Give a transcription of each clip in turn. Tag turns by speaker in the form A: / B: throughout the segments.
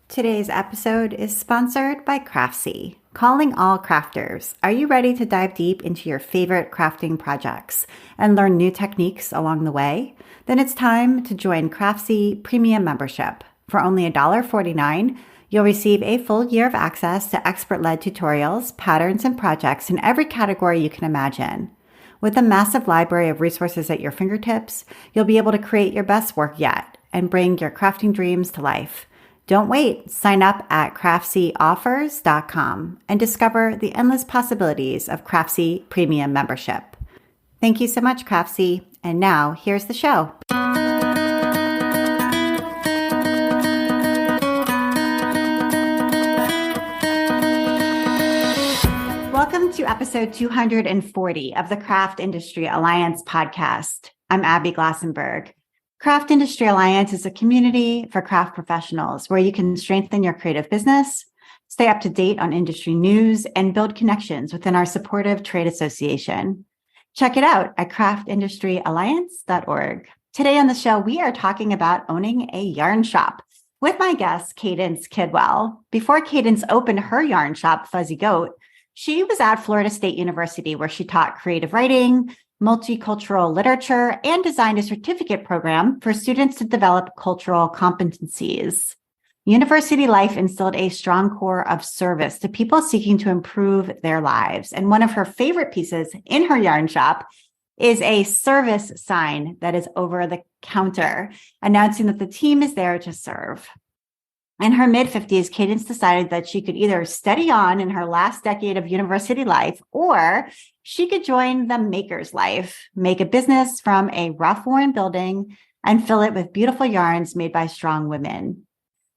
A: Today's episode is sponsored by Craftsy. Calling all crafters. Are you ready to dive deep into your favorite crafting projects and learn new techniques along the way? Then it's time to join Craftsy Premium Membership. For only $1.49, you'll receive a full year of access to expert-led tutorials, patterns, and projects in every category you can imagine. With a massive library of resources at your fingertips, you'll be able to create your best work yet and bring your crafting dreams to life. Don't wait. Sign up at craftseoffers.com and discover the endless possibilities of Craftsy Premium Membership. Thank you so much, Craftsy. And now, here's the show. Welcome to episode 240 of the Craft Industry Alliance podcast. I'm Abby Glassenberg. Craft Industry Alliance is a community for craft professionals where you can strengthen your creative business, stay up to date on industry news, and build connections within our supportive trade association. Check it out at craftindustrｙalliance.org. Today on the show, we are talking about owning a yarn shop with my guest, Cadence Kidwell. Before Cadence opened her yarn shop, Fuzzy Goat, she was at Florida State University where she taught creative writing, multicultural literature, and designed a certificate program for students to develop cultural competencies. University life instilled a strong core of service to people seeking to improve their lives. And one of her favorite pieces in her yarn shop is a service sign that is over the counter, announcing that the team is there to serve. In her mid-50s, Cadence decided that she could either study on in her last decade of university life, or she could join the maker's life, make a business from a rough-worn building, and fill it with beautiful yarns made by strong women.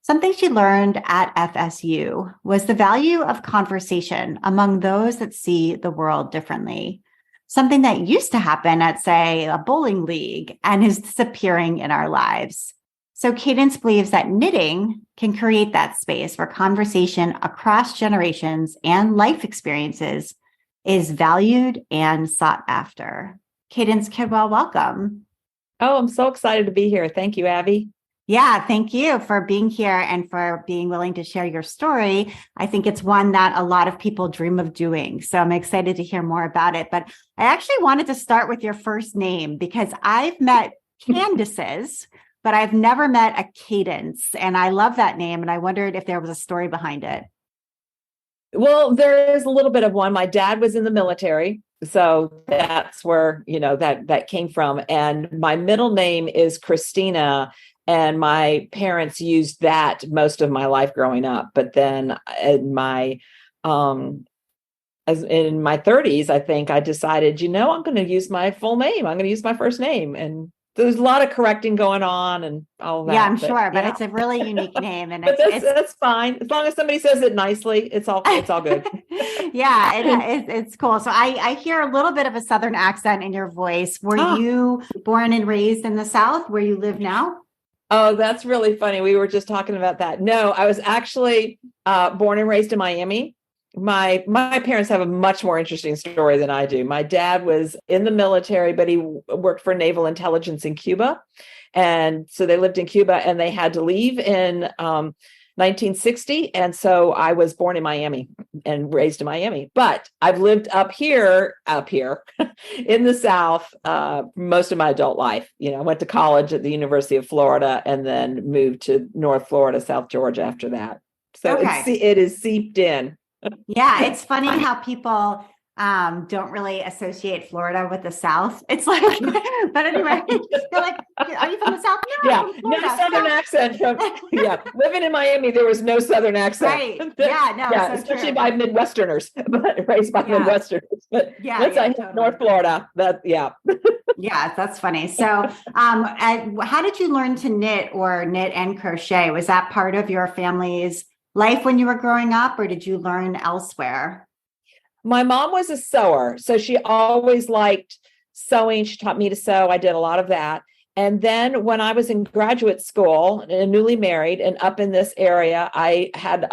A: Something she learned at FSU was the value of conversation among those that see the world differently. Something that used to happen at, say, a bowling league and is disappearing in our lives. So Cadence believes that knitting can create that space where conversation across generations and life experiences is valued and sought after. Cadence Kidwell, welcome.
B: Oh, I'm so excited to be here. Thank you, Abby.
A: Yeah, thank you for being here and for being willing to share your story. I think it's one that a lot of people dream of doing. So I'm excited to hear more about it. But I actually wanted to start with your first name because I've met Candaces, but I've never met a Cadence. And I love that name. And I wondered if there was a story behind it.
B: Well, there is a little bit of one. My dad was in the military. So that's where, that came from. And my middle name is Christina. And my parents used that most of my life growing up. But then as in my 30s, I think I decided, I'm going to use my full name. I'm going to use my first name. And there's a lot of correcting going on and all that.
A: Yeah, I'm sure, but it's a really unique name, and
B: that's fine as long as somebody says it nicely. It's all good.
A: Yeah, it's cool. So I hear a little bit of a Southern accent in your voice. Were you born and raised in the South, where you live now?
B: Oh, that's really funny. We were just talking about that. No, I was actually born and raised in Miami. My parents have a much more interesting story than I do. My dad was in the military, but he worked for naval intelligence in Cuba. And so they lived in Cuba and they had to leave in 1960. And so I was born in Miami and raised in Miami. But I've lived up here in the South most of my adult life. I went to college at the University of Florida and then moved to North Florida, South Georgia after that. So it is seeped in.
A: Yeah, it's funny how people don't really associate Florida with the South. It's like, but anyway, they're like, are you from the South? No,
B: yeah, no Southern accent. Living in Miami, there was no Southern accent.
A: Right. Yeah, no,
B: yeah,
A: so
B: especially
A: true.
B: by Midwesterners, but raised by Midwesterners. But once I hit
A: totally.
B: North Florida,
A: Yeah, that's funny. So, how did you learn to knit and crochet? Was that part of your family's life when you were growing up, or did you learn elsewhere?
B: My mom was a sewer, so she always liked sewing. She taught me to sew. I did a lot of that. And then when I was in graduate school and newly married and up in this area, I had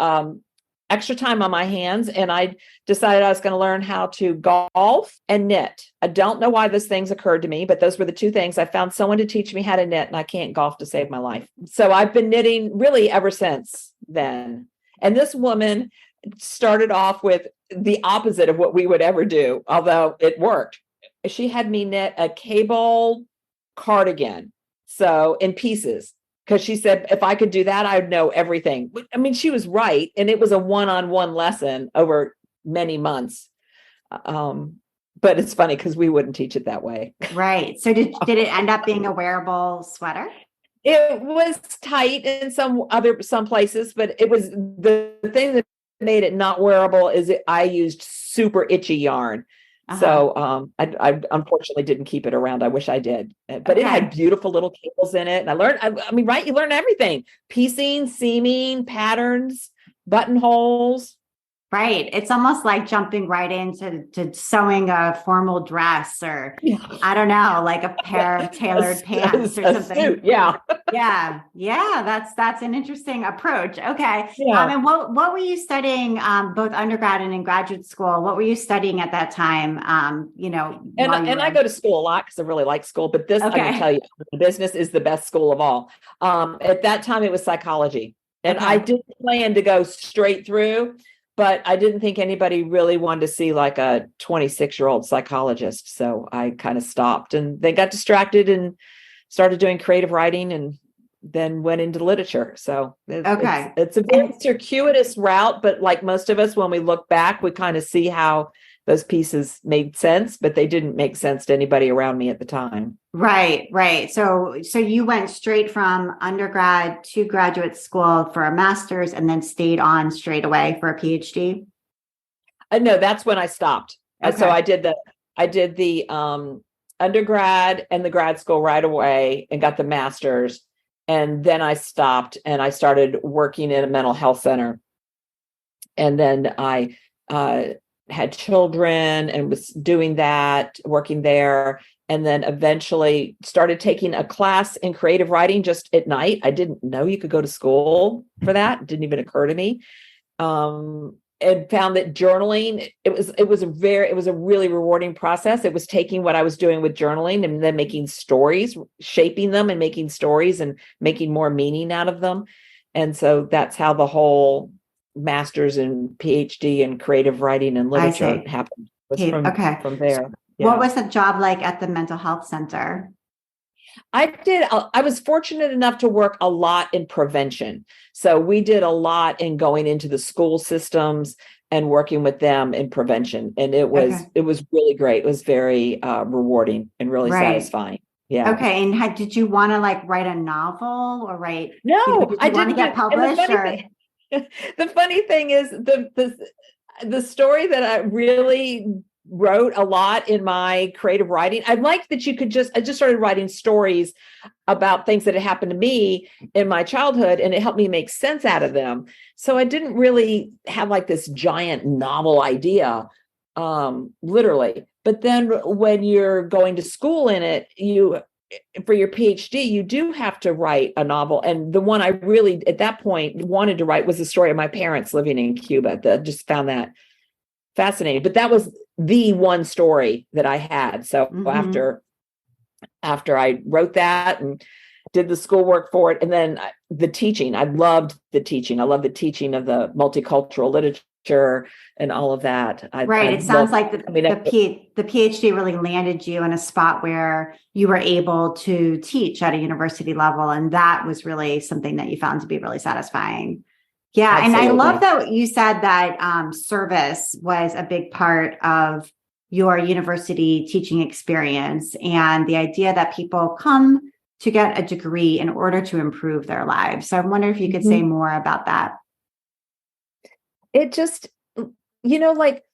B: extra time on my hands and I decided I was going to learn how to golf and knit. I don't know why those things occurred to me, but those were the two things. I found someone to teach me how to knit and I can't golf to save my life. So I've been knitting really ever since. then. And this woman started off with the opposite of what we would ever do, although it worked. She had me knit a cable cardigan, so in pieces, because she said if I could do that, I would know everything. I mean, she was right, and it was a one-on-one lesson over many months. But it's funny because we wouldn't teach it that way.
A: Right. So did it end up being a wearable sweater?
B: It was tight in some places, but it was the thing that made it not wearable is I used super itchy yarn. So I unfortunately didn't keep it around. I wish I did, but it had beautiful little cables in it. And I learned, I mean, right. You learn everything: piecing, seaming, patterns, buttonholes.
A: Right. It's almost like jumping right into sewing a formal dress or I don't know, like a pair of tailored pants or something.
B: Suit, yeah.
A: Yeah. That's an interesting approach. Okay.
B: Yeah.
A: And what were you studying, both undergrad and in graduate school? What were you studying at that time?
B: And I go to school a lot because I really like school, but this, I can tell you, business is the best school of all. At that time, it was psychology. And I didn't plan to go straight through, but I didn't think anybody really wanted to see like a 26-year-old psychologist. So I kind of stopped, and they got distracted and started doing creative writing and then went into literature. So it's a very circuitous route, but like most of us, when we look back, we kind of see how those pieces made sense, but they didn't make sense to anybody around me at the time.
A: Right. So you went straight from undergrad to graduate school for a master's and then stayed on straight away for a PhD?
B: No, that's when I stopped.
A: Okay.
B: So I did the undergrad and the grad school right away and got the master's. And then I stopped and I started working in a mental health center. And then I had children and was doing that, working there. And then eventually started taking a class in creative writing just at night. I didn't know you could go to school for that. It didn't even occur to me. And found that journaling, it was a really rewarding process. It was taking what I was doing with journaling and then making stories, shaping them and making stories and making more meaning out of them. And so that's how the whole master's and PhD in creative writing and literature happened. From there.
A: Yeah. What was the job like at the mental health center?
B: I was fortunate enough to work a lot in prevention. So we did a lot in going into the school systems and working with them in prevention. And it was really great. It was very rewarding and really satisfying. Yeah.
A: Okay. And did you want to like write a novel or write?
B: No,
A: I didn't want to get published.
B: The funny thing is the story that I really wrote a lot in my creative writing. I like that I just started writing stories about things that had happened to me in my childhood, and it helped me make sense out of them. So I didn't really have like this giant novel idea, literally. But then when you're going to school in it, for your PhD, you do have to write a novel. And the one I really, at that point, wanted to write was the story of my parents living in Cuba. I just found that fascinating. But that was the one story that I had. So after I wrote that and did the schoolwork for it, and then the teaching, I loved the teaching. I love the teaching of the multicultural literature and all of that.
A: It sounds like the PhD really landed you in a spot where you were able to teach at a university level. And that was really something that you found to be really satisfying. Yeah. Absolutely. And I love that you said that service was a big part of your university teaching experience, and the idea that people come to get a degree in order to improve their lives. So I wonder if you could say more about that.
B: It just, like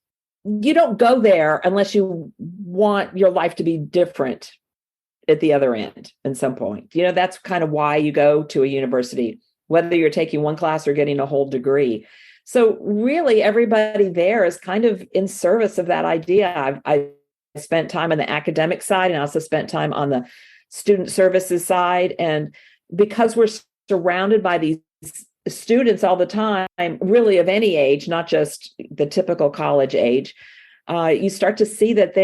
B: you don't go there unless you want your life to be different at the other end at some point. That's kind of why you go to a university, whether you're taking one class or getting a whole degree. So really everybody there is kind of in service of that idea. I spent time on the academic side and I also spent time on the student services side. And because we're surrounded by these students all the time, really of any age, not just the typical college age, you start to see that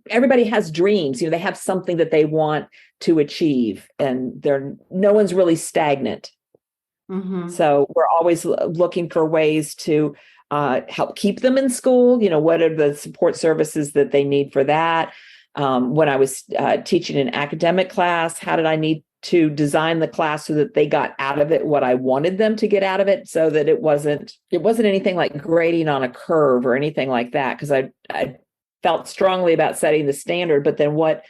B: everybody has dreams. They have something that they want to achieve, and no one's really stagnant.
A: Mm-hmm.
B: So we're always looking for ways to help keep them in school. What are the support services that they need for that? When I was teaching an academic class, how did I need to design the class so that they got out of it what I wanted them to get out of it, so that it wasn't anything like grading on a curve or anything like that, because I felt strongly about setting the standard, but then what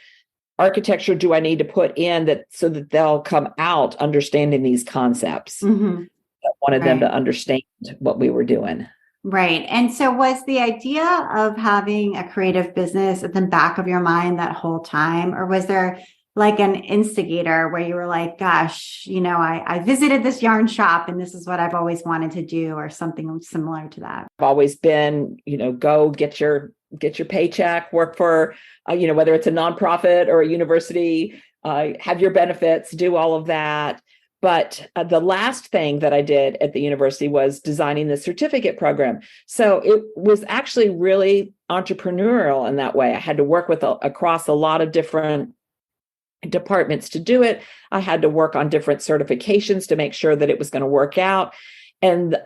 B: architecture do I need to put in that so that they'll come out understanding these concepts?
A: Mm-hmm.
B: I wanted them to
A: Right.
B: understand what we were doing.
A: Right. And so was the idea of having a creative business at the back of your mind that whole time? Or was there like an instigator where you were like, gosh, I visited this yarn shop and this is what I've always wanted to do, or something similar to that?
B: I've always been, go get your paycheck, work for, whether it's a nonprofit or a university, have your benefits, do all of that. But the last thing that I did at the university was designing the certificate program. So it was actually really entrepreneurial in that way. I had to work with across a lot of different departments to do it. I had to work on different certifications to make sure that it was going to work out. And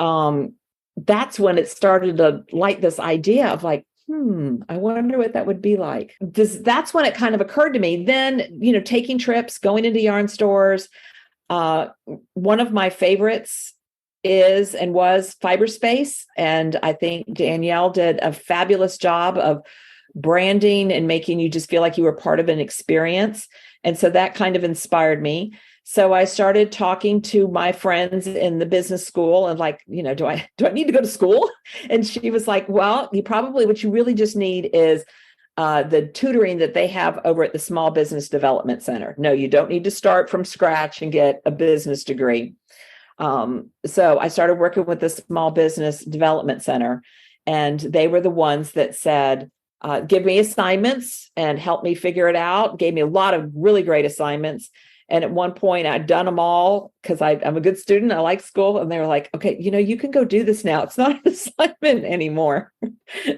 B: that's when it started to light this idea of like, I wonder what that would be like. That's when it kind of occurred to me. Then, taking trips, going into yarn stores. One of my favorites is and was Fiberspace. And I think Danielle did a fabulous job of branding and making you just feel like you were part of an experience. And so that kind of inspired me. So I started talking to my friends in the business school and like, do I need to go to school? And she was like, well, what you really just need is the tutoring that they have over at the Small Business Development Center. No, you don't need to start from scratch and get a business degree. So I started working with the Small Business Development Center, and they were the ones that said, give me assignments and help me figure it out. Gave me a lot of really great assignments. And at one point I'd done them all because I'm a good student. I like school. And they were like, okay, you can go do this now. It's not an assignment anymore.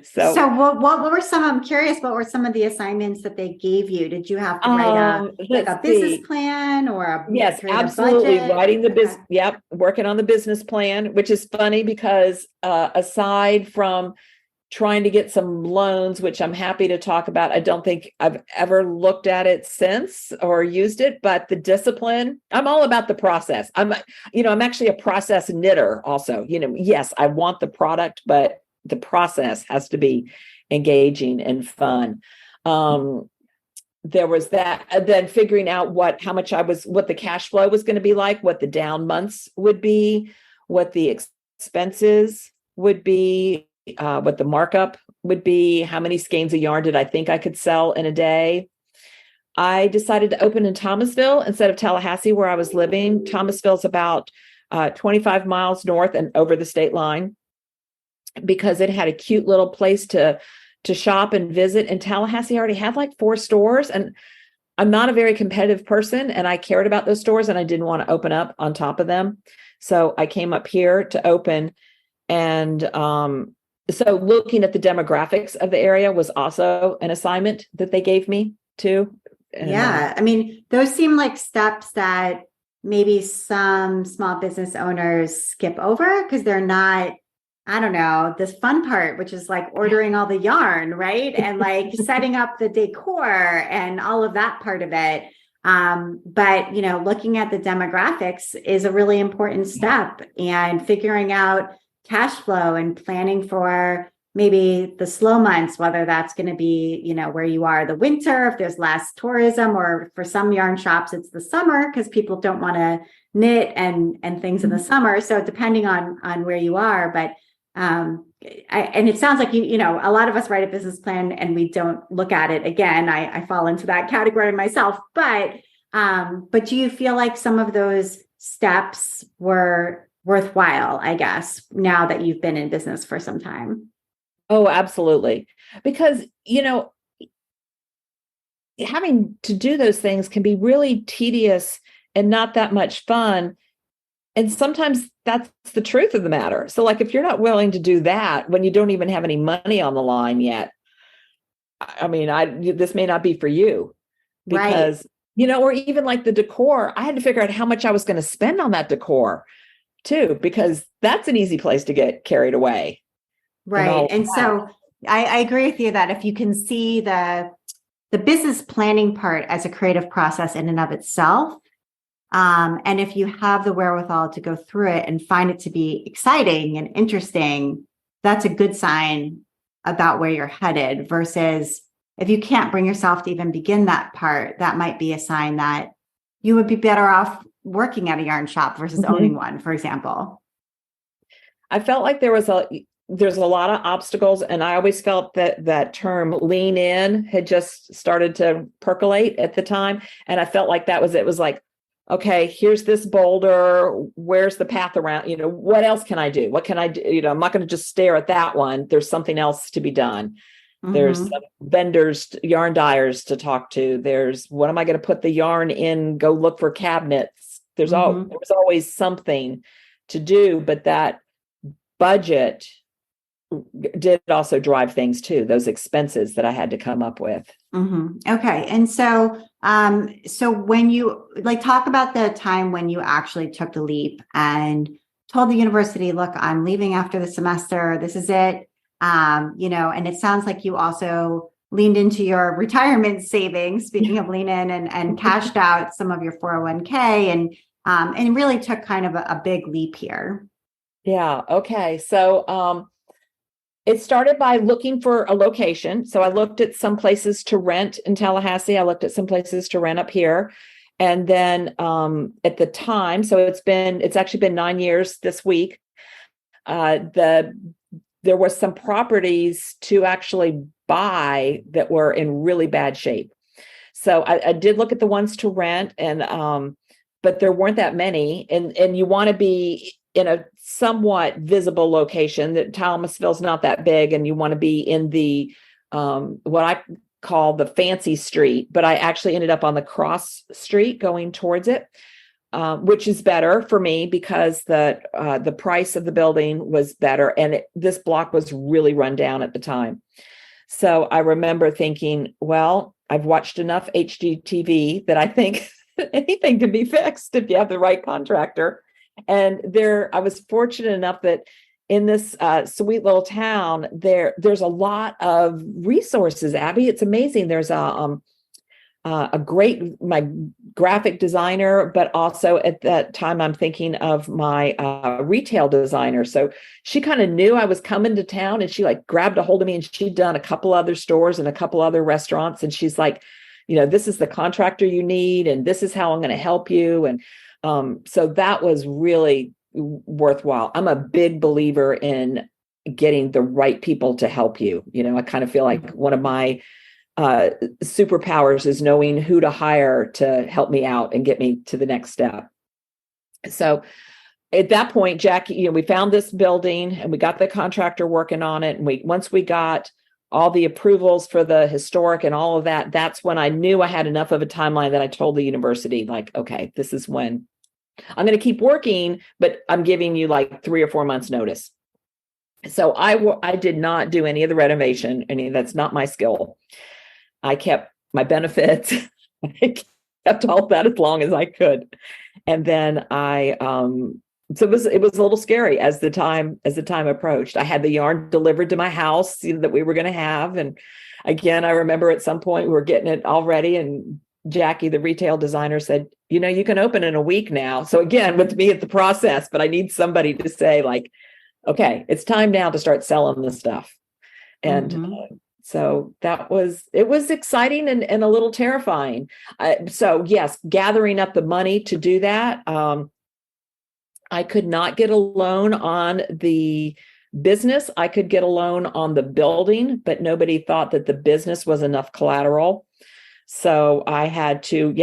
A: So what were I'm curious, what were some of the assignments that they gave you? Did you have to write a business plan or
B: yes, absolutely.
A: A budget?
B: Writing the business. Yep. Working on the business plan, which is funny because aside from trying to get some loans, which I'm happy to talk about, I don't think I've ever looked at it since or used it, but the discipline, I'm all about the process. I'm actually a process knitter also. Yes, I want the product, but the process has to be engaging and fun. There was that, and then figuring out what the cash flow was going to be like, what the down months would be, what the expenses would be, what the markup would be, how many skeins of yarn did I think I could sell in a day. I decided to open in Thomasville instead of Tallahassee, where I was living. Thomasville's about 25 miles north and over the state line, because it had a cute little place to shop and visit. And Tallahassee already had like 4 stores. And I'm not a very competitive person, and I cared about those stores and I didn't want to open up on top of them. So I came up here to open. And so looking at the demographics of the area was also an assignment that they gave me too. And,
A: yeah. I mean, those seem like steps that maybe some small business owners skip over because they're not, I don't know, this fun part, which is like ordering all the yarn, right? And like setting up the decor and all of that part of it. But, looking at the demographics is a really important step, and figuring out cash flow and planning for maybe the slow months, whether that's going to be, where you are the winter, if there's less tourism, or for some yarn shops, it's the summer because people don't want to knit and things in the summer. So depending on where you are, but and it sounds like a lot of us write a business plan and we don't look at it again. I fall into that category myself, but do you feel like some of those steps were worthwhile, I guess, now that you've been in business for some time?
B: Oh, absolutely. Because, having to do those things can be really tedious and not that much fun. And sometimes that's the truth of the matter. So like, if you're not willing to do that when you don't even have any money on the line yet, I mean, this may not be for you, because,
A: right.
B: or even like the decor, I had to figure out how much I was going to spend on that decor. too, because that's an easy place to get carried away.
A: Right. And so I agree with you that if you can see the business planning part as a creative process in and of itself, and if you have the wherewithal to go through it and find it to be exciting and interesting, that's a good sign about where you're headed, versus if you can't bring yourself to even begin that part, that might be a sign that you would be better off working at a yarn shop versus owning one, for example.
B: I felt like there's a lot of obstacles, and I always felt that term lean in had just started to percolate at the time. And I felt like it was like, okay, here's this boulder. Where's the path around? What else can I do? What can I do? I'm not going to just stare at that one. There's something else to be done. There's some vendors, yarn dyers to talk to. There's, what am I going to put the yarn in? Go look for cabinets. There was always something to do, but that budget did also drive things too, those expenses that I had to come up with.
A: Okay. And so when you talk about the time when you actually took the leap and told the university, look, I'm leaving after the semester, this is it. And it sounds like you also leaned into your retirement savings, speaking of lean in, and cashed out some of your 401k and really took kind of a big leap here.
B: Yeah. Okay. So, it started by looking for a location. So I looked at some places to rent in Tallahassee. I looked at some places to rent up here. And then at the time, so it's actually been 9 years this week. There were some properties to actually buy that were in really bad shape. So I did look at the ones to rent, and but there weren't that many. And you want to be in a somewhat visible location. That Thomasville's not that big, and you want to be in the what I call the fancy street, but I actually ended up on the cross street going towards it, which is better for me because the price of the building was better, and this block was really run down at the time. So I remember thinking, well, I've watched enough HGTV that I think anything can be fixed if you have the right contractor. And I was fortunate enough that in this sweet little town, there's a lot of resources, Abby. It's amazing. There's a my graphic designer, but also at that time, I'm thinking of my retail designer. So she kind of knew I was coming to town, and she grabbed a hold of me, and she'd done a couple other stores and a couple other restaurants. And she's like, this is the contractor you need, and this is how I'm going to help you. And so that was really worthwhile. I'm a big believer in getting the right people to help you. I kind of feel like one of my superpowers is knowing who to hire to help me out and get me to the next step. So at that point, Jackie, we found this building and we got the contractor working on it. And once we got all the approvals for the historic and all of that, that's when I knew I had enough of a timeline that I told the university, okay, this is when I'm going to keep working, but I'm giving you 3 or 4 months notice. So I did not do any of the renovation. That's not my skill. I kept my benefits. I kept all that as long as I could. And then so it was a little scary as the time approached. I had the yarn delivered to my house that we were going to have. And again, I remember at some point we were getting it all ready, and Jackie, the retail designer, said, you can open in a week now. So again, with me at the process, but I need somebody to say okay, it's time now to start selling this stuff. And so it was exciting and a little terrifying. So yes, gathering up the money to do that. I could not get a loan on the business. I could get a loan on the building, but nobody thought that the business was enough collateral. So I had to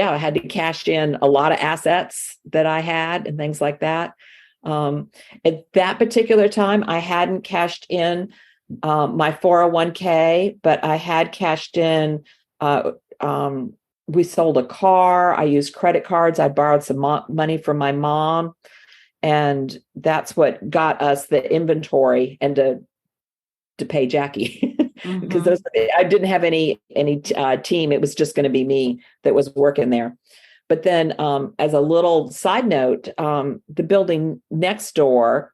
B: cash in a lot of assets that I had and things like that. At that particular time, I hadn't cashed in my 401k, but I had cashed in. We sold a car. I used credit cards. I borrowed some money from my mom, and that's what got us the inventory and to pay Jackie. Because I didn't have any team. It was just going to be me that was working there. But then as a little side note, the building next door,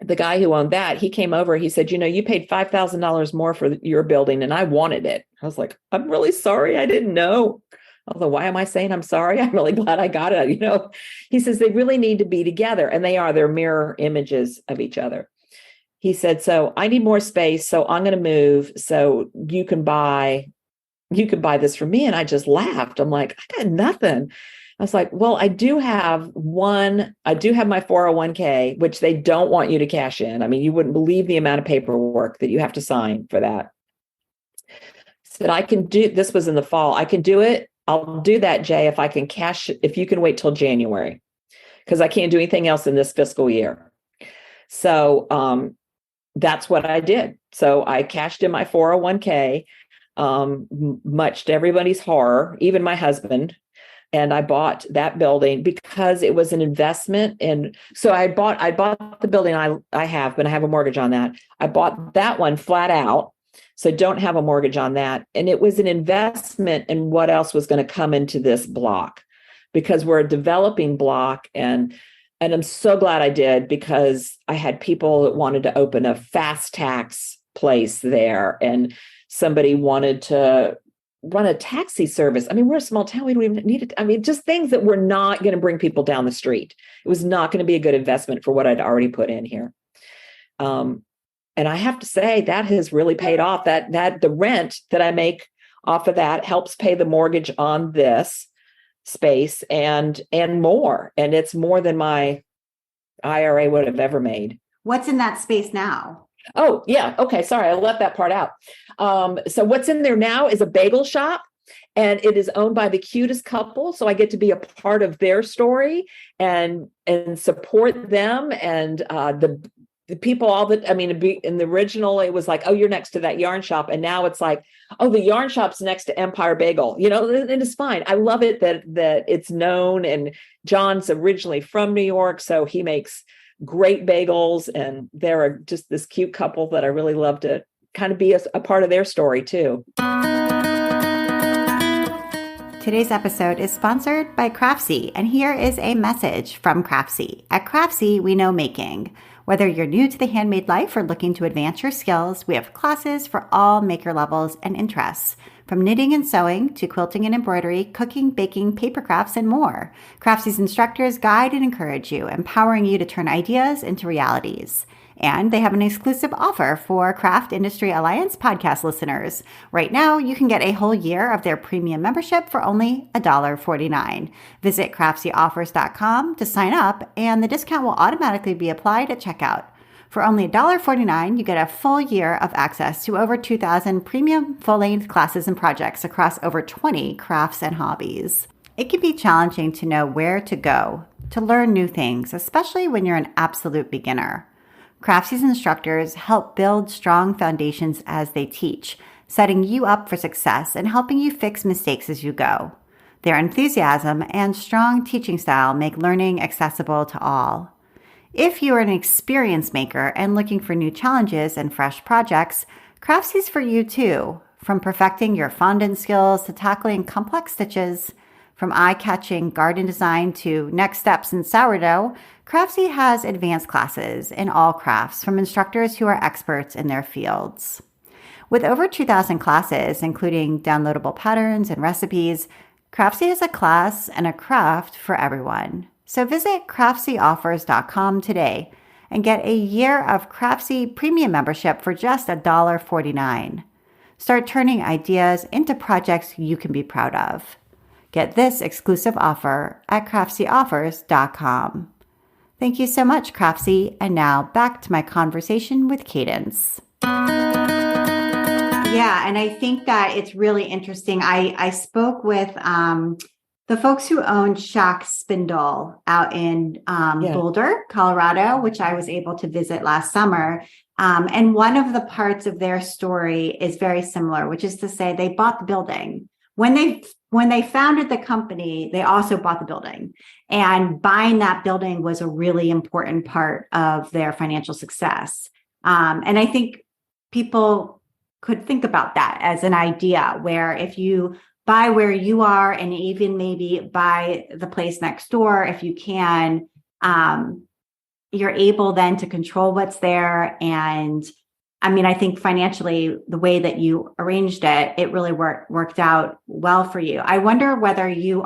B: the guy who owned that, he came over, he said, you paid $5,000 more for your building and I wanted it. I was like, I'm really sorry. I didn't know. Although, why am I saying I'm sorry? I'm really glad I got it. He says they really need to be together, and they're mirror images of each other. He said, so I need more space. So I'm going to move. So you can buy this for me. And I just laughed. I'm like, I got nothing. I was like, well, I do have my 401k, which they don't want you to cash in. I mean, you wouldn't believe the amount of paperwork that you have to sign for that. Said, this was in the fall. I can do it. I'll do that, Jay, if you can wait till January, because I can't do anything else in this fiscal year. So that's what I did. So I cashed in my 401k, much to everybody's horror, even my husband. And I bought that building because it was an investment. And so I bought the building I have, but I have a mortgage on that. I bought that one flat out. So don't have a mortgage on that. And it was an investment in what else was going to come into this block, because we're a developing block. And I'm so glad I did, because I had people that wanted to open a fast tax place there, and somebody wanted to run a taxi service. I mean, we're a small town. We don't even need it. I mean, just things that were not going to bring people down the street. It was not going to be a good investment for what I'd already put in here. And I have to say that has really paid off. That the rent that I make off of that helps pay the mortgage on this space and more. And it's more than my IRA would have ever made.
A: What's in that space now?
B: Oh, yeah. Okay. Sorry. I left that part out. So what's in there now is a bagel shop, and it is owned by the cutest couple. So I get to be a part of their story and support them. And the people, in the original, it was like, oh, you're next to that yarn shop. And now it's like, oh, the yarn shop's next to Empire Bagel, and it's fine. I love it that it's known. And John's originally from New York, so he makes great bagels, and they're just this cute couple that I really love to kind of be a part of their story too.
A: Today's episode is sponsored by Craftsy, and here is a message from Craftsy. At Craftsy, we know making. Whether you're new to the handmade life or looking to advance your skills, we have classes for all maker levels and interests. From knitting and sewing to quilting and embroidery, cooking, baking, paper crafts, and more. Craftsy's instructors guide and encourage you, empowering you to turn ideas into realities. And they have an exclusive offer for Craft Industry Alliance podcast listeners. Right now, you can get a whole year of their premium membership for only $1.49. Visit CraftsyOffers.com to sign up, and the discount will automatically be applied at checkout. For only $1.49, you get a full year of access to over 2,000 premium full-length classes and projects across over 20 crafts and hobbies. It can be challenging to know where to go to learn new things, especially when you're an absolute beginner. Craftsy's instructors help build strong foundations as they teach, setting you up for success and helping you fix mistakes as you go. Their enthusiasm and strong teaching style make learning accessible to all. If you are an experienced maker and looking for new challenges and fresh projects, Craftsy's for you too. From perfecting your fondant skills to tackling complex stitches, from eye-catching garden design to next steps in sourdough, Craftsy has advanced classes in all crafts from instructors who are experts in their fields. With over 2,000 classes, including downloadable patterns and recipes, Craftsy has a class and a craft for everyone. So visit CraftsyOffers.com today and get a year of Craftsy premium membership for just $1.49. Start turning ideas into projects you can be proud of. Get this exclusive offer at CraftsyOffers.com. Thank you so much, Craftsy. And now back to my conversation with Cadence. Yeah, and I think that it's really interesting. I spoke with the folks who own Shock Spindle out in Boulder, Colorado, which I was able to visit last summer. And one of the parts of their story is very similar, which is to say they bought the building. When they founded the company, they also bought the building, and buying that building was a really important part of their financial success. And I think people could think about that as an idea where if you buy where you are and even maybe buy the place next door if you can, you're able then to control what's there. And I mean, I think financially, the way that you arranged it, it really worked out well for you. I wonder whether you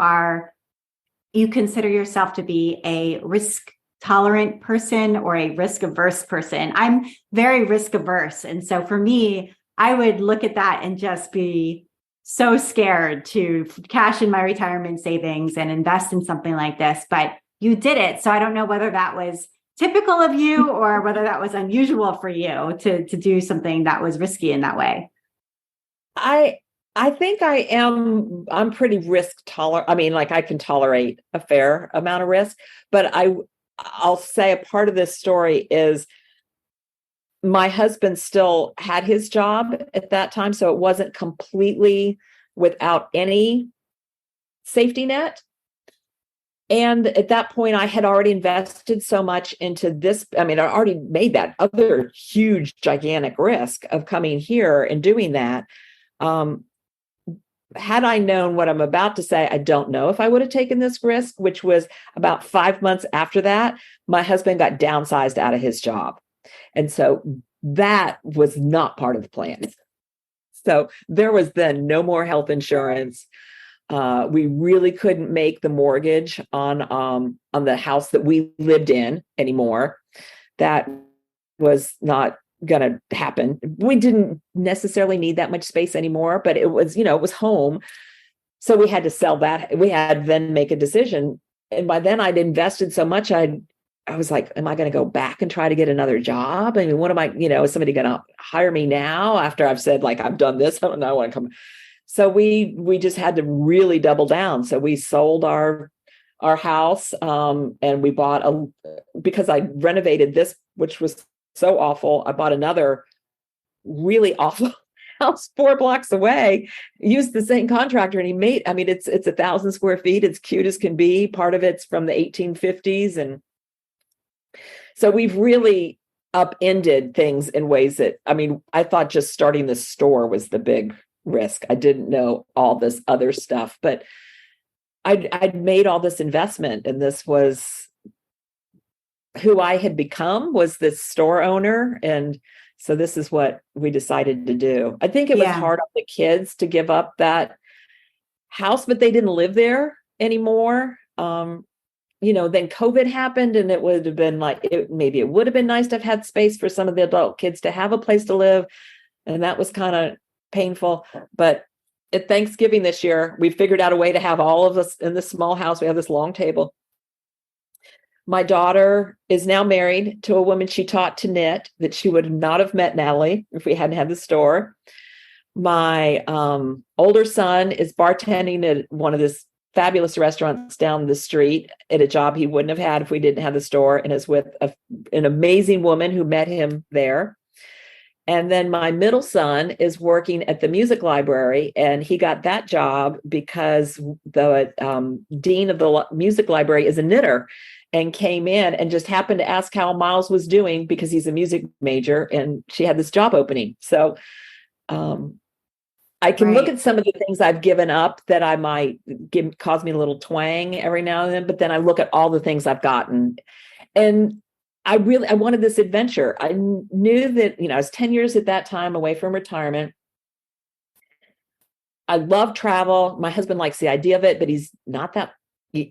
A: consider yourself to be a risk tolerant person or a risk averse person. I'm very risk averse. And so for me, I would look at that and just be so scared to cash in my retirement savings and invest in something like this. But you did it. So I don't know whether that was typical of you or whether that was unusual for you to do something that was risky in that way.
B: I think I'm pretty risk tolerant. I mean, like I can tolerate a fair amount of risk, but I'll say a part of this story is my husband still had his job at that time. So it wasn't completely without any safety net. And at that point, I had already invested so much into this. I mean, I already made that other huge, gigantic risk of coming here and doing that. Had I known what I'm about to say, I don't know if I would have taken this risk, which was about 5 months after that, my husband got downsized out of his job. And so that was not part of the plan. So there was then no more health insurance. We really couldn't make the mortgage on the house that we lived in anymore. That was not going to happen. We didn't necessarily need that much space anymore, but it was, it was home. So we had to sell that. We had then make a decision. And by then I'd invested so much, I was like, am I going to go back and try to get another job? I mean, what am I, is somebody going to hire me now after I've said, like, I've done this? I don't know. I want to come. So we just had to really double down. So we sold our house and we bought because I renovated this, which was so awful. I bought another really awful house 4 blocks away, used the same contractor, and he made, I mean, it's 1,000 square feet. It's cute as can be. Part of it's from the 1850s. And so we've really upended things in ways that, I mean, I thought just starting the store was the big risk. I didn't know all this other stuff, but I'd made all this investment, and this was who I had become, was this store owner. And so this is what we decided to do. I think it was hard on the kids to give up that house, but they didn't live there anymore. Then COVID happened, and it would have been like, maybe it would have been nice to have had space for some of the adult kids to have a place to live. And that was kind of painful. But at Thanksgiving this year, we figured out a way to have all of us in this small house. We have this long table. My daughter is now married to a woman she taught to knit, that she would not have met Natalie if we hadn't had the store. My older son is bartending at one of this fabulous restaurants down the street at a job he wouldn't have had if we didn't have the store, and is with an amazing woman who met him there. And then my middle son is working at the music library, and he got that job because the dean of the music library is a knitter, and came in and just happened to ask how Miles was doing because he's a music major, and she had this job opening. So I can look at some of the things I've given up that I might cause me a little twang every now and then, but then I look at all the things I've gotten. And I wanted this adventure. I knew that, I was 10 years at that time away from retirement. I love travel. My husband likes the idea of it, but he's not that,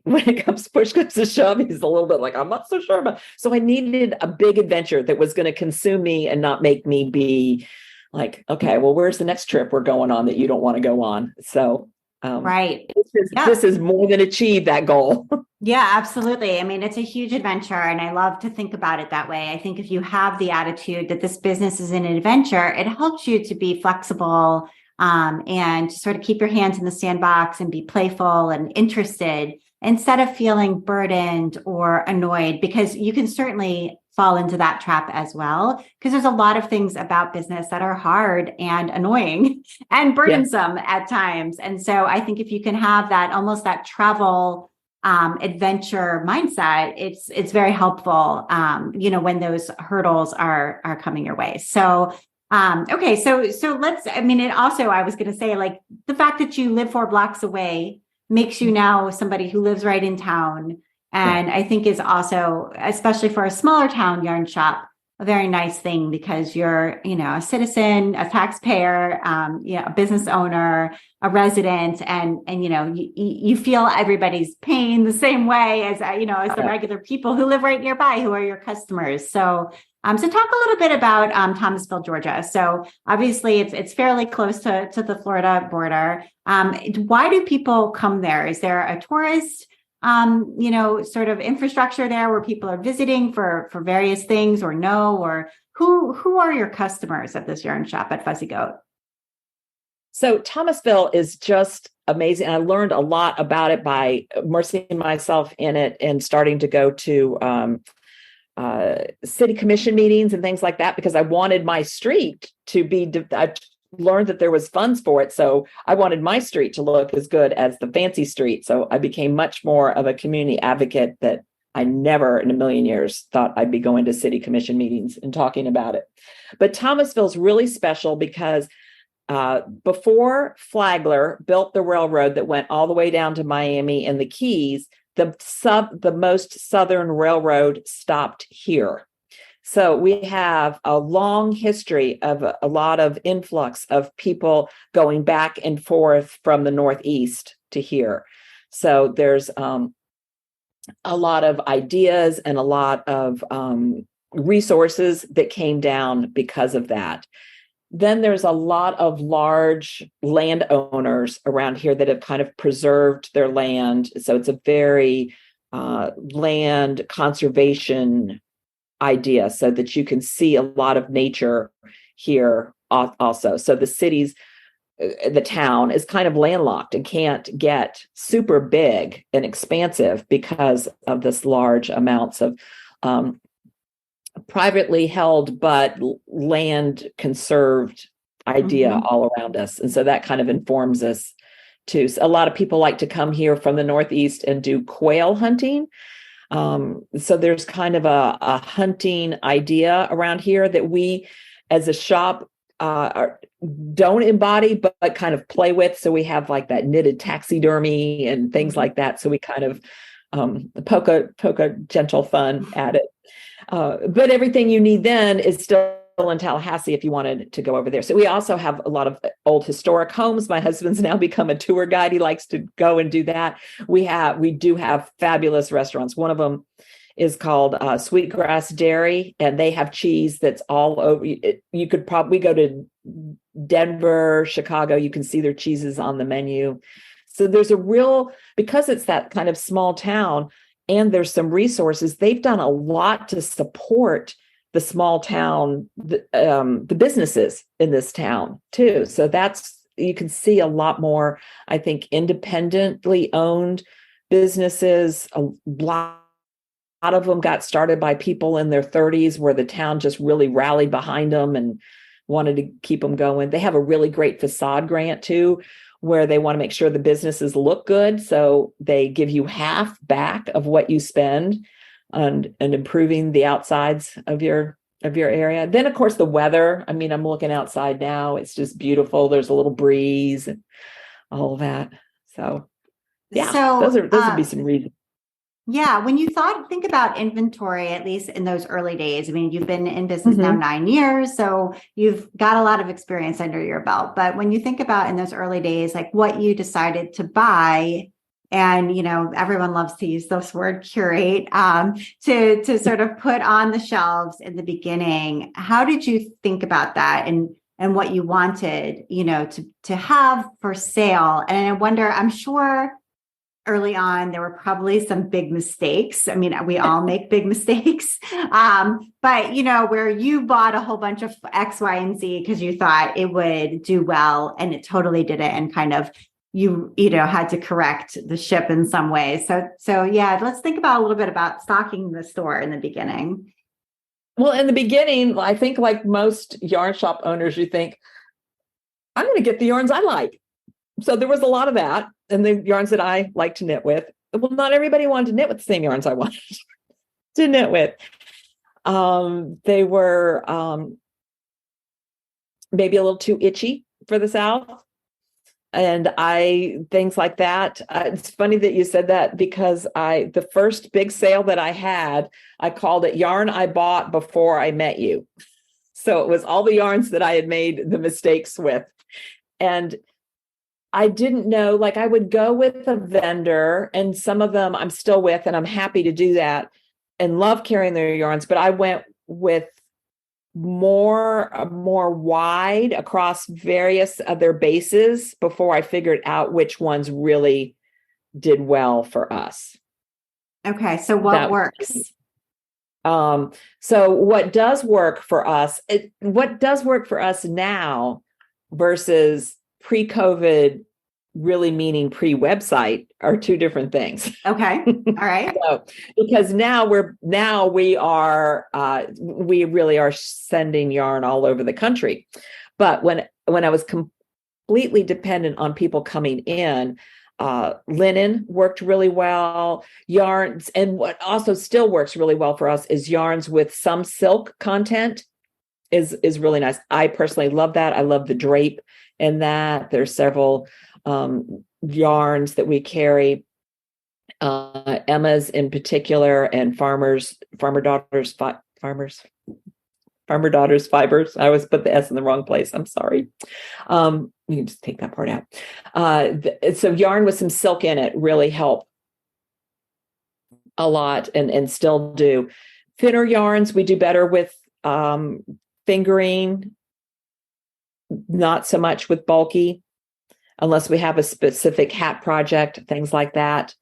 B: when it comes to shove, he's a little bit like, I'm not so sure about. So I needed a big adventure that was going to consume me and not make me be like, okay, well, where's the next trip we're going on that you don't want to go on? So this is more than achieved that goal.
A: Yeah, absolutely. I mean, it's a huge adventure, and I love to think about it that way. I think if you have the attitude that this business is an adventure, it helps you to be flexible and sort of keep your hands in the sandbox and be playful and interested instead of feeling burdened or annoyed, because you can certainly fall into that trap as well, because there's a lot of things about business that are hard and annoying and burdensome at times. And so I think if you can have that, almost that travel adventure mindset, it's very helpful, when those hurdles are coming your way. So Okay, so let's. I mean, it also. I was going to say, like, the fact that you live 4 blocks away makes you now somebody who lives right in town,
B: Yeah.
A: and I think is also, especially for a smaller town yarn shop, a very nice thing because you're, a citizen, a taxpayer, a business owner, a resident, and you feel everybody's pain the same way as as the
B: Yeah.
A: regular people who live right nearby who are your customers. So talk a little bit about Thomasville, Georgia. So obviously it's fairly close to the Florida border. Why do people come there? Is there a tourist, sort of infrastructure there where people are visiting for various things, or no? Or who are your customers at this yarn shop at Fuzzy Goat?
B: So Thomasville is just amazing. I learned a lot about it by immersing myself in it and starting to go to city commission meetings and things like that, because I wanted my street to be, I learned that there was funds for it. So I wanted my street to look as good as the fancy street. So I became much more of a community advocate that I never in a million years thought I'd be going to city commission meetings and talking about it. But Thomasville's really special because before Flagler built the railroad that went all the way down to Miami and the Keys, the most southern railroad stopped here. So we have a long history of a lot of influx of people going back and forth from the Northeast to here. So there's a lot of ideas and a lot of resources that came down because of that. Then there's a lot of large landowners around here that have kind of preserved their land. So it's a very land conservation idea, so that you can see a lot of nature here also. So the town is kind of landlocked and can't get super big and expansive because of this large amounts of privately held but land conserved idea all around us. And so that kind of informs us too. So a lot of people like to come here from the Northeast and do quail hunting. So there's kind of a hunting idea around here that we as a shop don't embody, but kind of play with. So we have like that knitted taxidermy and things like that. So we kind of poke a gentle fun at it. But everything you need then is still in Tallahassee if you wanted to go over there. So we also have a lot of old historic homes. My husband's now become a tour guide. He likes to go and do that. We do have fabulous restaurants. One of them is called Sweetgrass Dairy, and they have cheese that's all over. You could probably go to Denver, Chicago. You can see their cheeses on the menu. So there's because it's that kind of small town, and there's some resources, they've done a lot to support the small town, the businesses in this town too. So you can see a lot more, I think, independently owned businesses. A lot of them got started by people in their 30s where the town just really rallied behind them and wanted to keep them going. They have a really great facade grant too, where they want to make sure the businesses look good. So they give you half back of what you spend and improving the outsides of your area. Then of course the weather. I mean, I'm looking outside now. It's just beautiful. There's a little breeze and all of that. So yeah, those would be some reasons.
A: Yeah, when you think about inventory, at least in those early days, I mean, you've been in business now 9 years, so you've got a lot of experience under your belt. But when you think about in those early days, like what you decided to buy, and everyone loves to use this word curate, to sort of put on the shelves in the beginning. How did you think about that and what you wanted, to have for sale? And I wonder, I'm sure early on, there were probably some big mistakes. I mean, we all make big mistakes. But where you bought a whole bunch of X, Y, and Z because you thought it would do well and it totally didn't, and kind of you had to correct the ship in some way. So yeah, let's think about a little bit about stocking the store in the beginning.
B: Well, in the beginning, I think like most yarn shop owners, you think, I'm going to get the yarns I like. So there was a lot of that, and the yarns that I like to knit with. Well, not everybody wanted to knit with the same yarns I wanted to knit with. They were maybe a little too itchy for the South. And things like that. It's funny that you said that, because the first big sale that I had, I called it Yarn I Bought Before I Met You. So it was all the yarns that I had made the mistakes with. And I didn't know, like, I would go with a vendor, and some of them I'm still with, and I'm happy to do that and love carrying their yarns. But I went with more wide across various other bases before I figured out which ones really did well for us.
A: Okay. So what works?
B: So what does work for us, what does work for us now versus pre-COVID, really meaning pre-website, are two different things.
A: Okay. All right.
B: So, because we really are sending yarn all over the country. But when I was completely dependent on people coming in, linen worked really well, yarns, and what also still works really well for us is yarns with some silk content is really nice. I personally love that. I love the drape in that. There's several yarns that we carry, Emma's in particular, and Farmer Daughters Fibers. I always put the S in the wrong place. I'm sorry. You can just take that part out. So yarn with some silk in it really help a lot, and still do. Thinner yarns we do better with fingering, not so much with bulky, unless we have a specific hat project, things like that.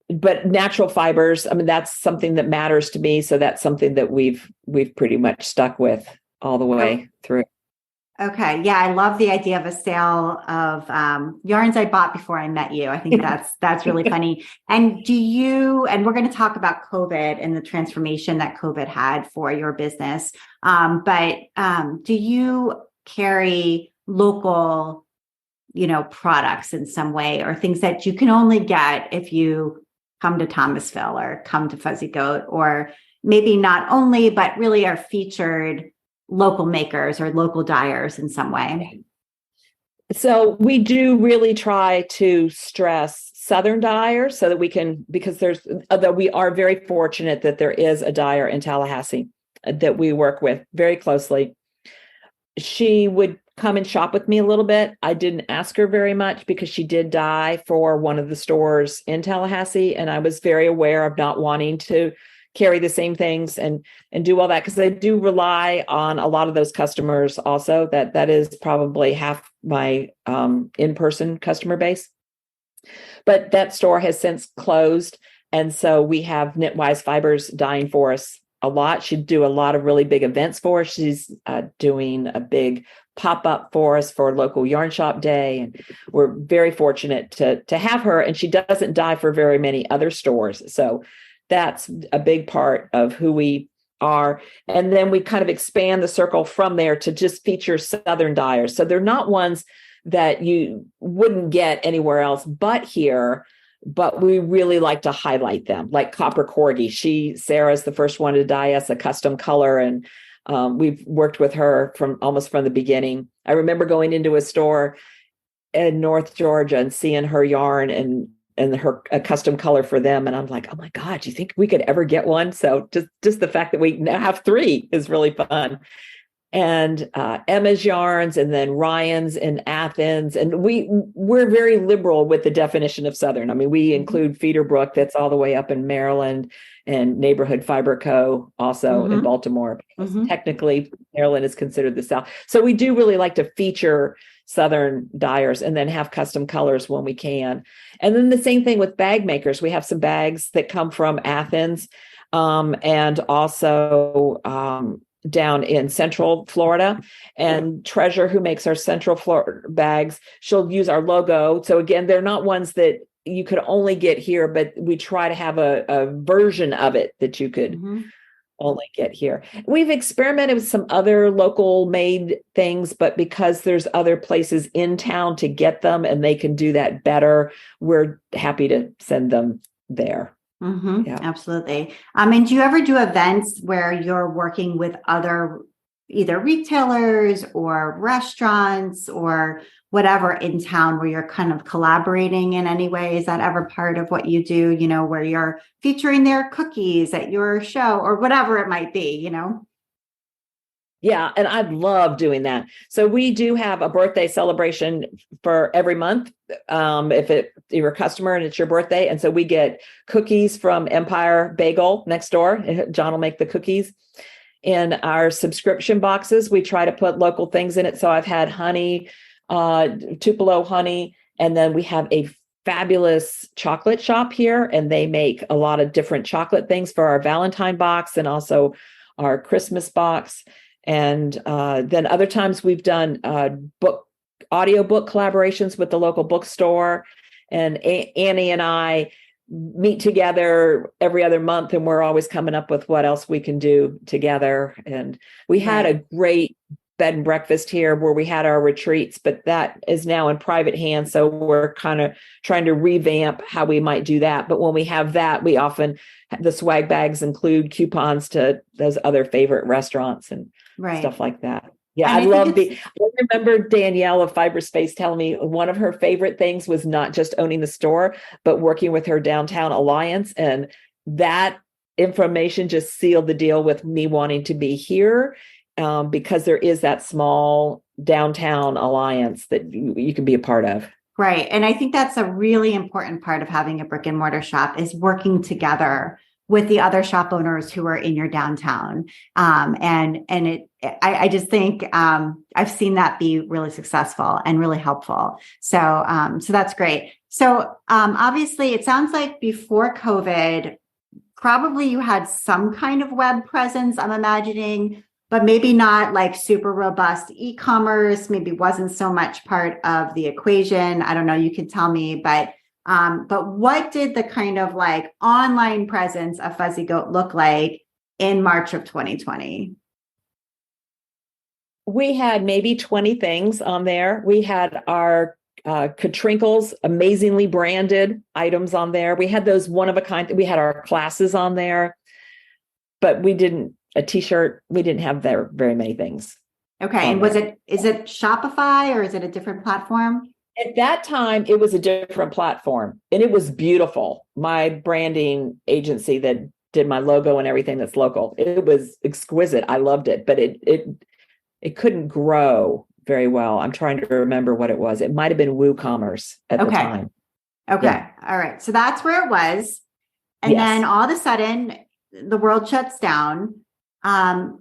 B: But natural fibers, I mean, that's something that matters to me. So that's something that we've pretty much stuck with all the way through.
A: Okay. Yeah. I love the idea of a sale of yarns I bought before I met you. I think that's really funny. And we're going to talk about COVID and the transformation that COVID had for your business. But do you carry local, products in some way, or things that you can only get if you come to Thomasville or come to Fuzzy Goat, or maybe not only, but really are featured local makers or local dyers in some way?
B: So we do really try to stress Southern dyers so that we can, because although we are very fortunate that there is a dyer in Tallahassee that we work with very closely. She would come and shop with me a little bit. I didn't ask her very much because she did dye for one of the stores in Tallahassee. And I was very aware of not wanting to carry the same things and do all that, because I do rely on a lot of those customers also. That is probably half my in-person customer base. But that store has since closed. And so we have Knitwise Fibers dyeing for us a lot. She'd do a lot of really big events for us. She's doing a big pop-up for us for local yarn shop day. And we're very fortunate to have her. And she doesn't dye for very many other stores. So that's a big part of who we are. And then we kind of expand the circle from there to just feature Southern dyers. So they're not ones that you wouldn't get anywhere else but here, but we really like to highlight them, like Copper Corgi. Sarah's the first one to dye us a custom color, and we've worked with her almost from the beginning. I remember going into a store in North Georgia and seeing her yarn and a custom color for them, and I'm like, oh my God, do you think we could ever get one? So just the fact that we now have 3 is really fun. And Emma's yarns, and then Ryan's in Athens. And we're very liberal with the definition of Southern. I mean, we include Feederbrook, that's all the way up in Maryland, and Neighborhood Fiber Co. also in Baltimore. Technically, Maryland is considered the South. So we do really like to feature Southern dyers and then have custom colors when we can. And then the same thing with bag makers. We have some bags that come from Athens, and also down in Central Florida, and Treasure, who makes our Central Florida bags, she'll use our logo. So again, they're not ones that you could only get here, but we try to have a version of it that you could only get here. We've experimented with some other local made things, but because there's other places in town to get them and they can do that better, we're happy to send them there.
A: Yeah. Absolutely. And do you ever do events where you're working with other either retailers or restaurants or whatever in town where you're kind of collaborating in any way? Is that ever part of what you do, where you're featuring their cookies at your show or whatever it might be?
B: Yeah, and I love doing that. So we do have a birthday celebration for every month. If you're a customer and it's your birthday, and so we get cookies from Empire Bagel next door. John will make the cookies. In our subscription boxes, we try to put local things in it. So I've had honey, Tupelo honey, and then we have a fabulous chocolate shop here, and they make a lot of different chocolate things for our Valentine box and also our Christmas box. And then other times we've done audiobook collaborations with the local bookstore. And Annie and I meet together every other month, and we're always coming up with what else we can do together. And we had a great bed and breakfast here where we had our retreats, but that is now in private hands. So we're kind of trying to revamp how we might do that. But when we have that, we often, the swag bags include coupons to those other favorite restaurants and stuff like that. Yeah, I remember Danielle of Fiberspace telling me one of her favorite things was not just owning the store, but working with her Downtown Alliance. And that information just sealed the deal with me wanting to be here. Because there is that small downtown alliance that you can be a part of.
A: Right. And I think that's a really important part of having a brick and mortar shop is working together with the other shop owners who are in your downtown. I just think I've seen that be really successful and really helpful. So that's great. So obviously it sounds like before COVID, probably you had some kind of web presence, I'm imagining, but maybe not like super robust e-commerce, maybe wasn't so much part of the equation. I don't know, you can tell me, but what did the kind of like online presence of Fuzzy Goat look like in March of 2020?
B: We had maybe 20 things on there. We had our Katrinkles, amazingly branded items on there. We had those one of a kind. We had our classes on there, but we didn't. A t-shirt, we didn't have there very many things.
A: Okay. And is it Shopify or is it a different platform?
B: At that time, it was a different platform and it was beautiful. My branding agency that did my logo and everything that's local, it was exquisite. I loved it, but it couldn't grow very well. I'm trying to remember what it was. It might've been WooCommerce at the time.
A: Okay. Yeah. All right. So that's where it was. And then all of a sudden the world shuts down.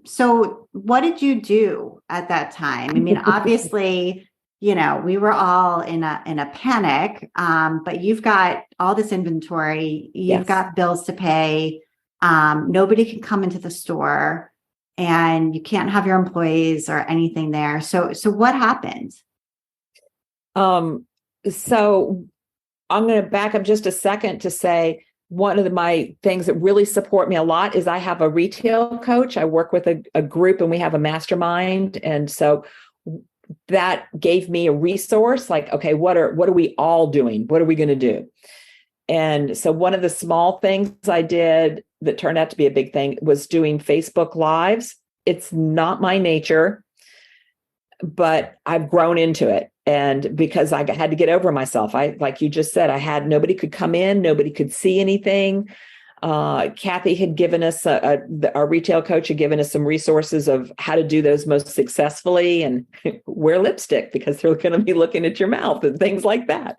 A: So what did you do at that time? I mean, obviously, we were all in a panic, but you've got all this inventory, you've got bills to pay. Nobody can come into the store and you can't have your employees or anything there. So what happened?
B: So I'm going to back up just a second to say, one of my things that really support me a lot is I have a retail coach. I work with a group and we have a mastermind. And so that gave me a resource like, okay, what are we all doing? What are we going to do? And so one of the small things I did that turned out to be a big thing was doing Facebook Lives. It's not my nature, but I've grown into it. And because I had to get over myself, like you just said, nobody could come in, nobody could see anything. Kathy had given us, our retail coach had given us some resources of how to do those most successfully and wear lipstick because they're going to be looking at your mouth and things like that.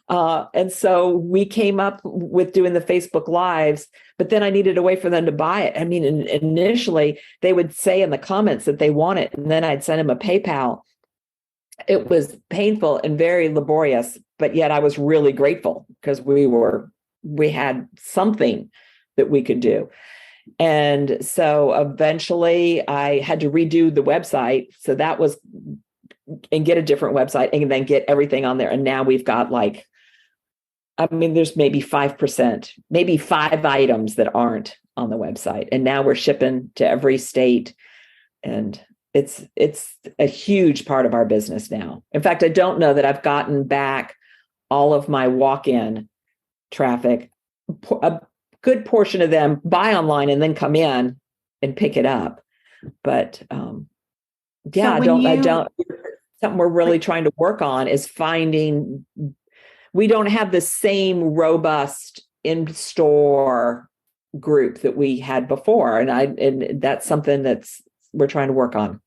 B: And so we came up with doing the Facebook Lives, but then I needed a way for them to buy it. I mean, initially they would say in the comments that they want it, and then I'd send them a PayPal. It was painful and very laborious, but yet I was really grateful because we had something that we could do. And so eventually I had to redo the website. So that was, and get a different website and then get everything on there. And now we've got there's maybe 5%, maybe 5 items that aren't on the website. And now we're shipping to every state. And it's a huge part of our business now. In fact, I don't know that I've gotten back all of my walk-in traffic. A good portion of them buy online and then come in and pick it up. But Yeah,
A: So when
B: I
A: you
B: don't, something we're really trying to work on is finding, we don't have the same robust in-store group that we had before. And that's something we're trying to work on.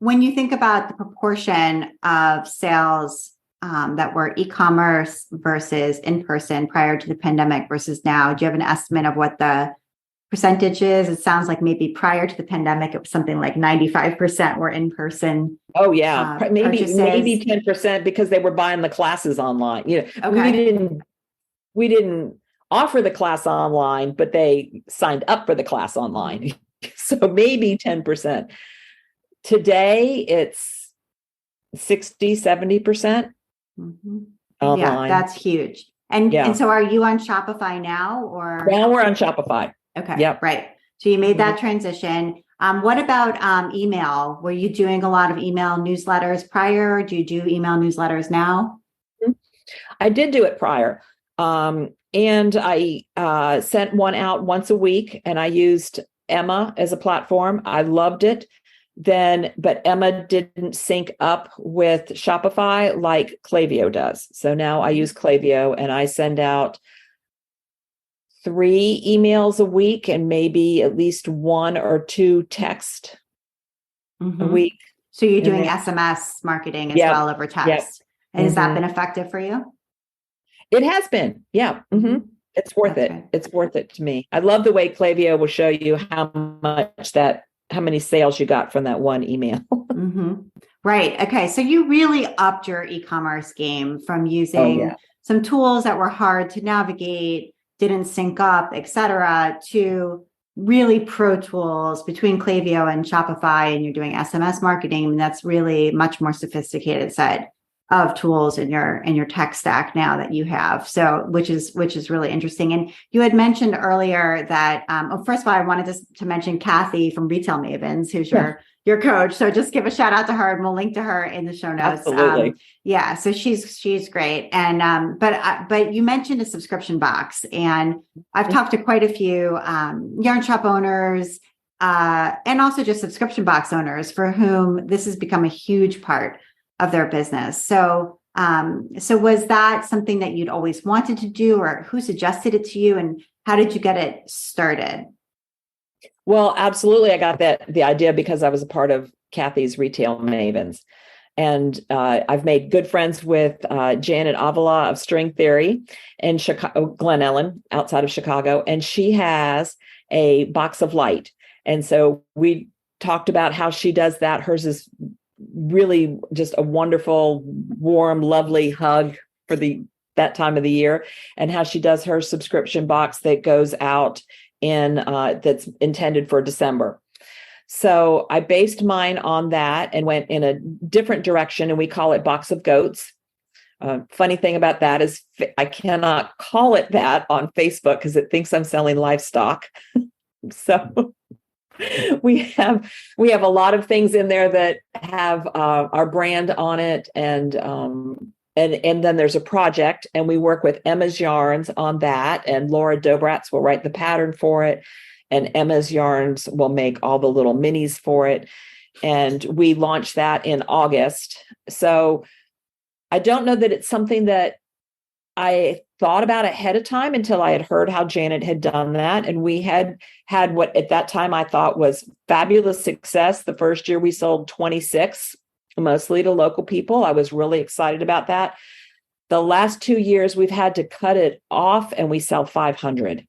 A: when you think about the proportion of sales that were e-commerce versus in-person prior to the pandemic versus now, do you have an estimate of what the percentage is? It sounds like maybe prior to the pandemic, it was something like 95% were in-person.
B: Oh yeah, maybe
A: purchases.
B: 10% because they were buying the classes online.
A: Okay.
B: We didn't offer the class online, but they signed up for the class online. So maybe 10%. Today it's 60, 70% online.
A: Yeah, that's huge. And so are you on Shopify now or?
B: Now we're on Shopify.
A: Okay.
B: Yep.
A: Right. So you made that transition. What about email? Were you doing a lot of email newsletters prior? Do you do email newsletters now?
B: I did do it prior. And I sent one out once a week, and I used Emma as a platform. I loved it. But Emma didn't sync up with Shopify like Klaviyo does. So now I use Klaviyo, and I send out 3 emails a week and maybe at least 1 or 2 text a week.
A: So you're doing SMS marketing as well over text. And has that been effective for you?
B: It has been. Yeah. It's worth it. Right. It's worth it to me. I love the way Klaviyo will show you how many sales you got from that one email.
A: Right. Okay. So you really upped your e-commerce game from using some tools that were hard to navigate, didn't sync up, et cetera, to really pro tools between Klaviyo and Shopify, and you're doing SMS marketing. And that's really much more sophisticated set of tools in your tech stack now that you have. So, which is really interesting. And you had mentioned earlier that, first of all, I wanted to mention Kathy from Retail Mavens, who's your coach. So just give a shout out to her, and we'll link to her in the show notes.
B: Absolutely.
A: So she's great. And, but you mentioned a subscription box, and I've talked to quite a few, yarn shop owners, and also just subscription box owners for whom this has become a huge part of their business. So was that something that you'd always wanted to do, or who suggested it to you, and how did you get it started?
B: Well, absolutely. I got the idea because I was a part of Kathy's Retail Mavens. And I've made good friends with Janet Avila of String Theory in Chicago, Glen Ellen, outside of Chicago. And she has a box of light. And so we talked about how she does that. Hers is really just a wonderful, warm, lovely hug for that time of the year, and how she does her subscription box that goes out in that's intended for December. So I based mine on that and went in a different direction, and we call it Box of Goats. Funny thing about that is I cannot call it that on Facebook because it thinks I'm selling livestock. So we have a lot of things in there that have our brand on it, and then there's a project, and we work with Emma's Yarns on that, and Laura Dobratz will write the pattern for it, and Emma's Yarns will make all the little minis for it, and we launched that in August. So I don't know that it's something that I thought about ahead of time until I had heard how Janet had done that. And we had what at that time I thought was fabulous success. The first year we sold 26, mostly to local people. I was really excited about that. The last 2 years we've had to cut it off, and we sell 500.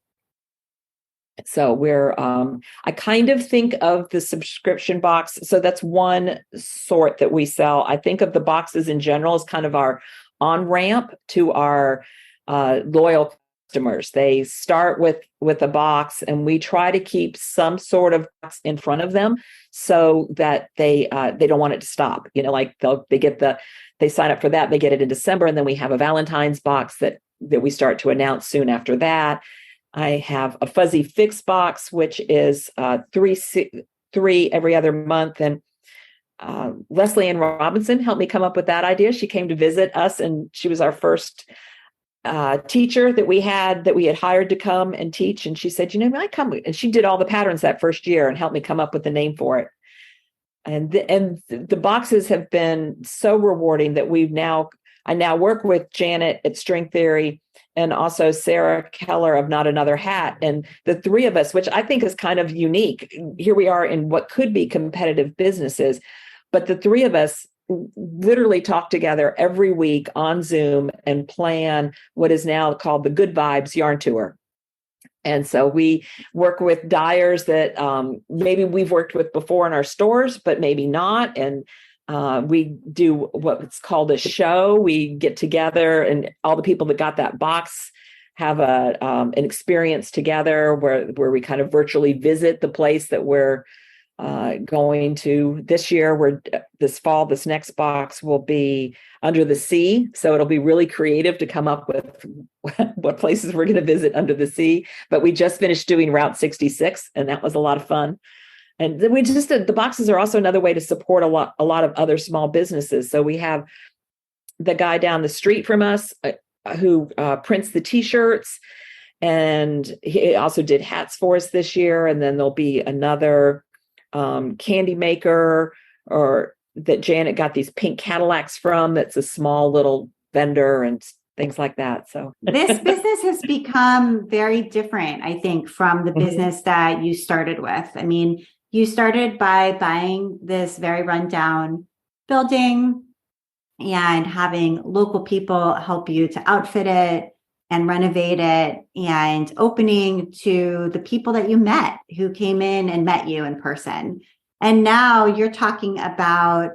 B: So I kind of think of the subscription box. So that's one sort that we sell. I think of the boxes in general as kind of our on-ramp to our loyal customers. They start with a box, and we try to keep some sort of box in front of them so that they don't want it to stop. Like they sign up for that, they get it in December, and then we have a Valentine's box that we start to announce soon after that. I have a Fuzzy Fix box, which is 3 every other month, and Leslie Ann Robinson helped me come up with that idea. She came to visit us, and she was our first teacher that we had hired to come and teach. And she said, I come, and she did all the patterns that first year and helped me come up with the name for it. the boxes have been so rewarding that I now work with Janet at String Theory and also Sarah Keller of Not Another Hat. And the three of us, which I think is kind of unique. Here we are in what could be competitive businesses, but the three of us literally talk together every week on Zoom and plan what is now called the Good Vibes Yarn Tour. And so we work with dyers that maybe we've worked with before in our stores, but maybe not. And we do what's called a show. We get together and all the people that got that box have an experience together where we kind of virtually visit the place that we're going to. This year, this fall, this next box will be under the sea. So it'll be really creative to come up with what places we're going to visit under the sea. But we just finished doing Route 66, and that was a lot of fun. And then the boxes are also another way to support a lot of other small businesses. So we have the guy down the street from us who prints the T-shirts, and he also did hats for us this year. And then there'll be another candy maker or that Janet got these pink Cadillacs from. That's a small little vendor and things like that. So
A: this business has become very different, I think, from the business that you started with. I mean, you started by buying this very rundown building and having local people help you to outfit it and renovate it, and opening to the people that you met who came in and met you in person. And now you're talking about,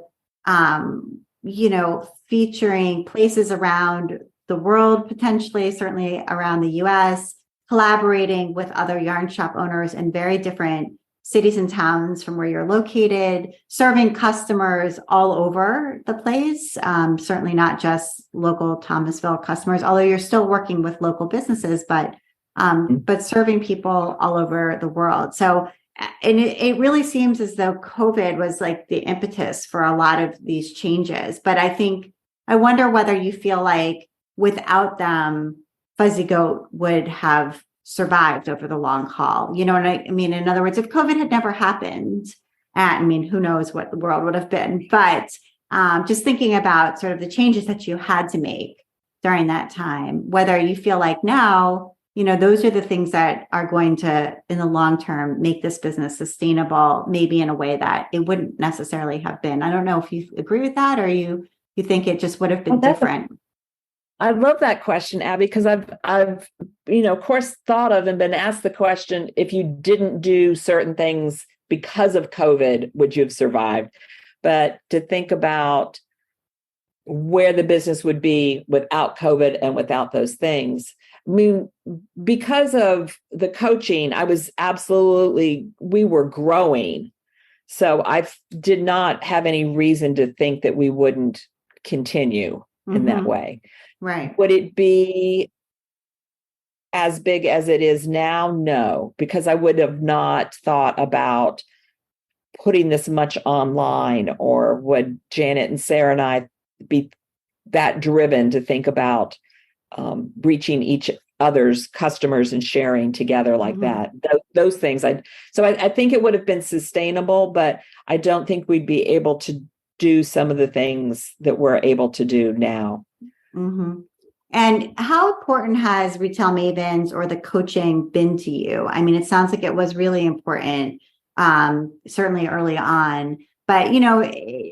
A: featuring places around the world, potentially, certainly around the US, collaborating with other yarn shop owners in very different cities and towns from where you're located, serving customers all over the place, certainly not just local Thomasville customers, although you're still working with local businesses, but serving people all over the world. So, and it really seems as though COVID was like the impetus for a lot of these changes. But I wonder whether you feel like without them, Fuzzy Goat would have survived over the long haul. You know what I mean? In other words, if COVID had never happened, who knows what the world would have been. But just thinking about sort of the changes that you had to make during that time, whether you feel like now, those are the things that are going to, in the long term, make this business sustainable, maybe in a way that it wouldn't necessarily have been. I don't know if you agree with that, or you think it just would have been different.
B: I love that question, Abby, because I've of course, thought of and been asked the question, if you didn't do certain things because of COVID, would you have survived? But to think about where the business would be without COVID and without those things. I mean, because of the coaching, we were growing. So I did not have any reason to think that we wouldn't continue in that way.
A: Right.
B: Would it be as big as it is now? No, because I would have not thought about putting this much online, or would Janet and Sarah and I be that driven to think about reaching each other's customers and sharing together like that. Those things. I think it would have been sustainable, but I don't think we'd be able to do some of the things that we're able to do now.
A: Mm-hmm. And how important has Retail Mavens or the coaching been to you? I mean, it sounds like it was really important, certainly early on. But,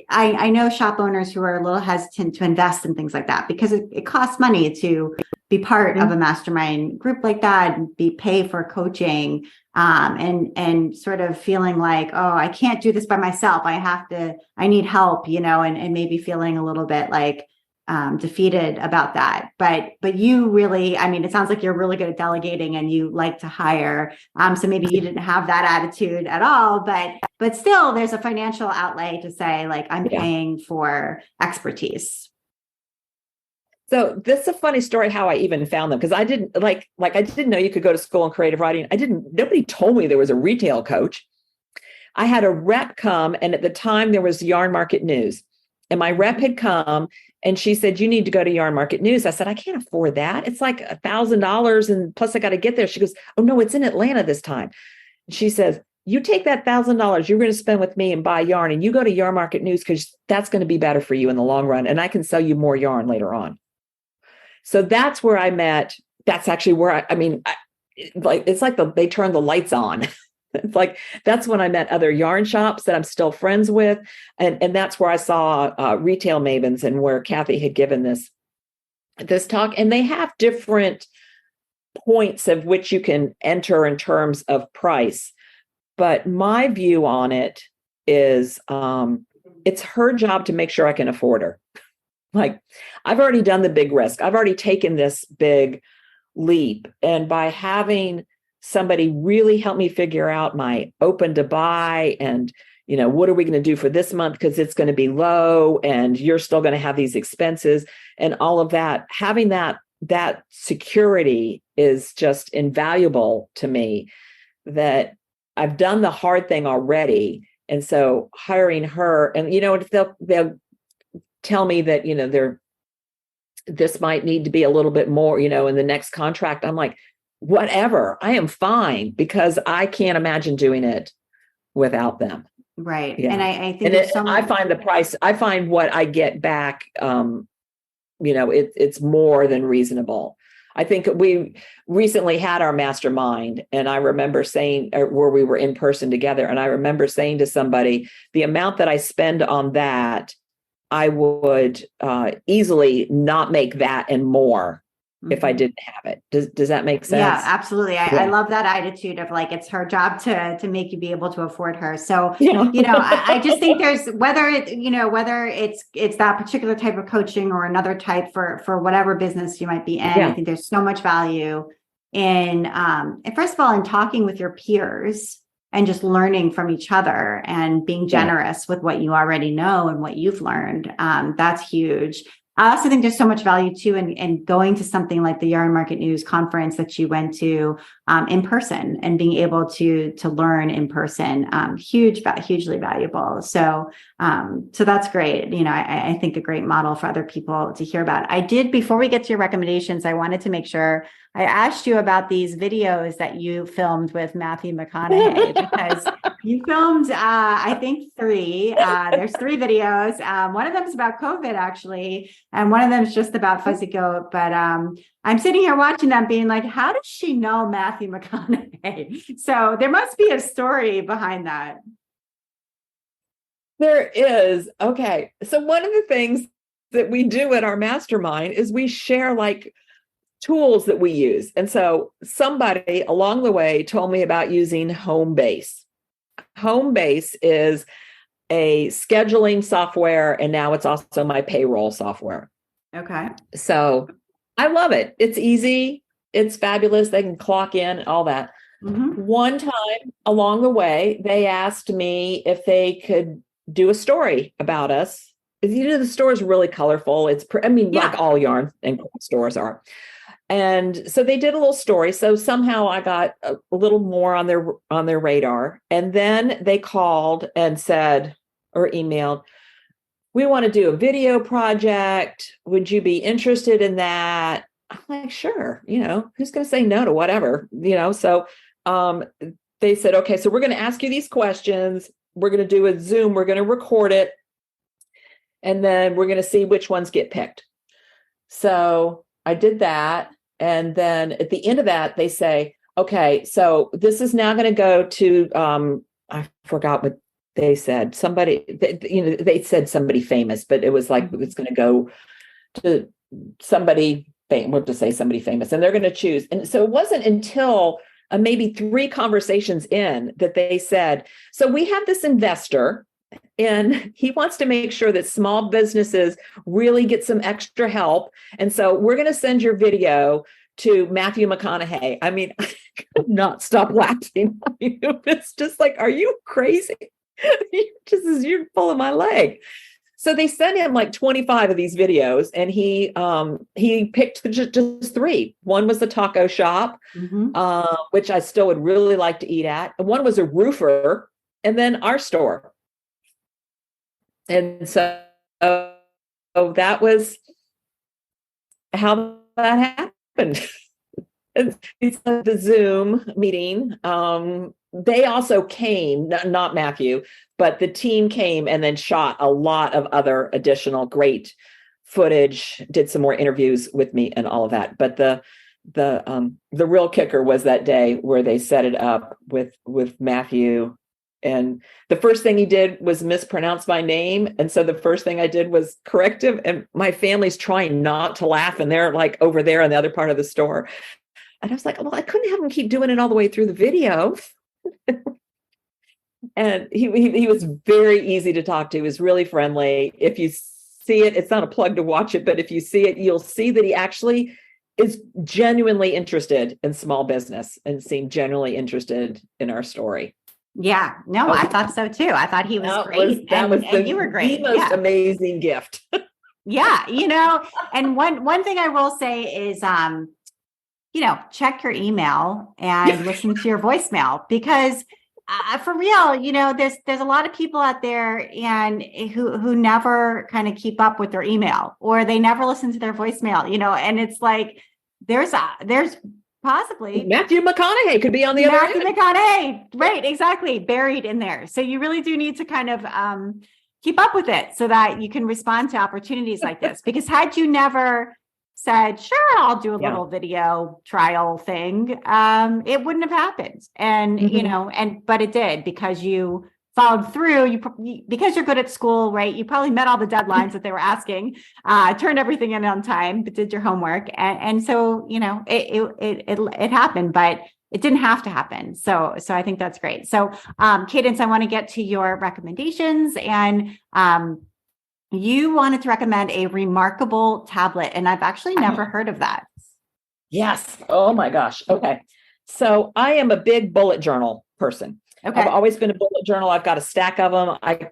A: I know shop owners who are a little hesitant to invest in things like that because it costs money to be part of a mastermind group like that and pay for coaching, and sort of feeling like, oh, I can't do this by myself. I need help, and maybe feeling a little bit like defeated about that. But you really, it sounds like you're really good at delegating and you like to hire. So maybe you didn't have that attitude at all, but still there's a financial outlay to say, like, I'm paying for expertise.
B: So this is a funny story how I even found them, because I didn't I didn't know you could go to school in creative writing. Nobody told me there was a retail coach. I had a rep come, and at the time there was Yarn Market News, and my rep had come and she said, you need to go to Yarn Market News. I said, I can't afford that. It's like $1,000. And plus I got to get there. She goes, oh no, it's in Atlanta this time. She says, you take that $1,000 you're going to spend with me and buy yarn, and you go to Yarn Market News, because that's going to be better for you in the long run. And I can sell you more yarn later on. So that's where I met. That's actually where it's like they turned the lights on. It's like, that's when I met other yarn shops that I'm still friends with. And that's where I saw Retail Mavens, and where Kathy had given this talk. And they have different points of which you can enter in terms of price. But my view on it is it's her job to make sure I can afford her. Like, I've already done the big risk. I've already taken this big leap. And by having somebody really help me figure out my open to buy, and, what are we going to do for this month? Because it's going to be low and you're still going to have these expenses and all of that. Having that security is just invaluable to me, that I've done the hard thing already. And so hiring her, and, they'll tell me that, this might need to be a little bit more, in the next contract. I'm like, whatever, I am fine, because I can't imagine doing it without them.
A: Right.
B: Yeah.
A: And I think
B: I find the price, I find what I get back, it's more than reasonable. I think we recently had our mastermind, and I remember saying, where we were in person together, and I remember saying to somebody, the amount that I spend on that, I would easily not make that and more if I didn't have it. Does that make sense?
A: Yeah, absolutely. I love that attitude of like, it's her job to make you be able to afford her. So, I just think there's, whether it's that particular type of coaching or another type for whatever business you might be in, I think there's so much value in, and first of all, in talking with your peers and just learning from each other and being generous with what you already know and what you've learned. That's huge. I also think there's so much value too in going to something like the Yarn Market News conference that you went to in person, and being able to learn in person. Hugely valuable. So that's great. I think a great model for other people to hear about. Before we get to your recommendations, I wanted to make sure I asked you about these videos that you filmed with Matthew McConaughey, because you filmed, I think 3. There's 3 videos. One of them is about COVID, actually, and one of them is just about Fuzzy Goat. But I'm sitting here watching them, being like, how does she know Matthew McConaughey? So there must be a story behind that.
B: There is. Okay. So one of the things that we do at our mastermind is we share like tools that we use. And so somebody along the way told me about using Homebase. Homebase is a scheduling software, and now it's also my payroll software.
A: Okay.
B: So I love it. It's easy. It's fabulous. They can clock in, all that. Mm-hmm. One time along the way, they asked me if they could do a story about us. The store is really colorful. Like all yarn and stores are. And so they did a little story. So somehow I got a little more on their radar. And then they called and said, or emailed, we want to do a video project. Would you be interested in that? I'm like, sure. Who's going to say no to whatever, So they said, okay, so we're going to ask you these questions. We're going to do a Zoom. We're going to record it. And then we're going to see which ones get picked. So I did that. And then at the end of that, they say, okay, so this is now going to go to, I forgot what they said. They said somebody famous, but it was like, it's going to go to somebody famous. We'll just say somebody famous, and they're going to choose. And so it wasn't until maybe 3 conversations in that they said, so we have this investor, and he wants to make sure that small businesses really get some extra help. And so we're going to send your video to Matthew McConaughey. I mean, I could not stop laughing. It's just like, are you crazy? You're pulling my leg. So they sent him like 25 of these videos, and he picked just 3. One was the taco shop, which I still would really like to eat at. And one was a roofer, and then our store. And so that was how that happened. It's the Zoom meeting. They also came, not Matthew, but the team came and then shot a lot of other additional great footage, did some more interviews with me and all of that. But the real kicker was that day where they set it up with Matthew. And the first thing he did was mispronounce my name. And so the first thing I did was correct him. And my family's trying not to laugh. And they're like over there in the other part of the store. And I was like, well, I couldn't have him keep doing it all the way through the video. And he was very easy to talk to. He was really friendly. If you see it, it's not a plug to watch it, but if you see it, you'll see that he actually is genuinely interested in small business and seemed genuinely interested in our story.
A: Yeah, no, I thought so too. I thought he was great. And you were great.
B: The most amazing gift.
A: Yeah, and one thing I will say is, check your email and listen to your voicemail, because for real, there's a lot of people out there and who never kind of keep up with their email, or they never listen to their voicemail, and it's like there's possibly
B: Matthew McConaughey could be on the other end.
A: Matthew McConaughey, right? Exactly, buried in there. So you really do need to kind of keep up with it so that you can respond to opportunities like this. Because had you never said, sure, I'll do a little video trial thing, it wouldn't have happened. And, but it did, because you followed through, because you're good at school, right? You probably met all the deadlines that they were asking, turned everything in on time, but did your homework. And so, it happened, but it didn't have to happen. So I think that's great. So, Cadence, I want to get to your recommendations, and, you wanted to recommend a remarkable tablet, and I've actually never heard of that.
B: Yes. Oh my gosh. Okay. So I am a big bullet journal person. Okay. I've always been a bullet journal. I've got a stack of them. I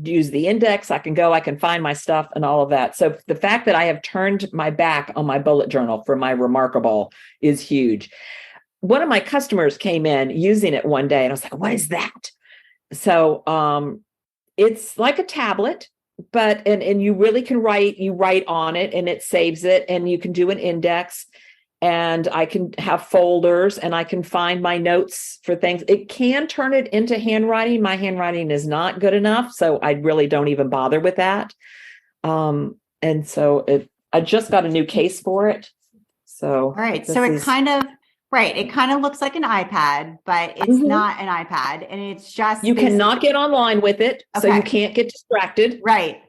B: use the index. I can find my stuff and all of that. So the fact that I have turned my back on my bullet journal for my remarkable is huge. One of my customers came in using it one day, and I was like, what is that? So it's like a tablet, but and you really can write on it, and it saves it, and you can do an index, and I can have folders, and I can find my notes for things. It can turn it into handwriting. My handwriting is not good enough, so I really don't even bother with that. And so I just got a new case for it. So
A: all right. So it kind of looks like an iPad, but it's not an iPad, and it's just
B: you cannot get online with it, so you can't get distracted.
A: Right.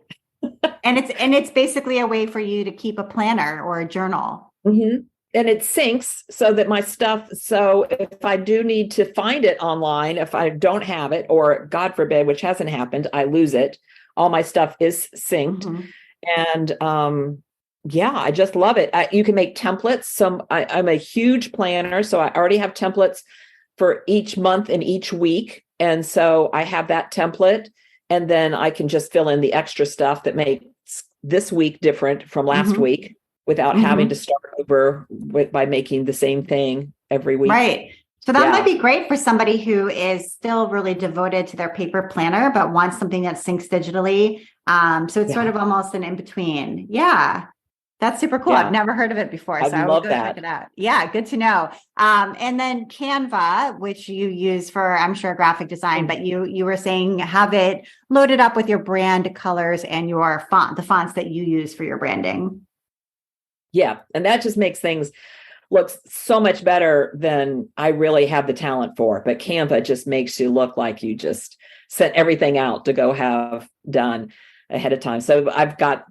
A: and it's basically a way for you to keep a planner or a journal.
B: Mm-hmm. And it syncs so that my stuff, so if I do need to find it online, if I don't have it, or God forbid, which hasn't happened, I lose it, all my stuff is synced. And I just love it. You can make templates. I'm a huge planner, so I already have templates for each month and each week. And so I have that template, and then I can just fill in the extra stuff that makes this week different from last week without having to start over by making the same thing every week.
A: Right. So that might be great for somebody who is still really devoted to their paper planner, but wants something that syncs digitally. So it's sort of almost an in-between. Yeah. That's super cool. I've never heard of it before. So I will go check it out. Yeah, good to know. And then Canva, which you use for, I'm sure, graphic design, but you were saying have it loaded up with your brand colors and your the fonts that you use for your branding.
B: Yeah. And that just makes things look so much better than I really have the talent for. But Canva just makes you look like you just sent everything out to go have done ahead of time. So I've got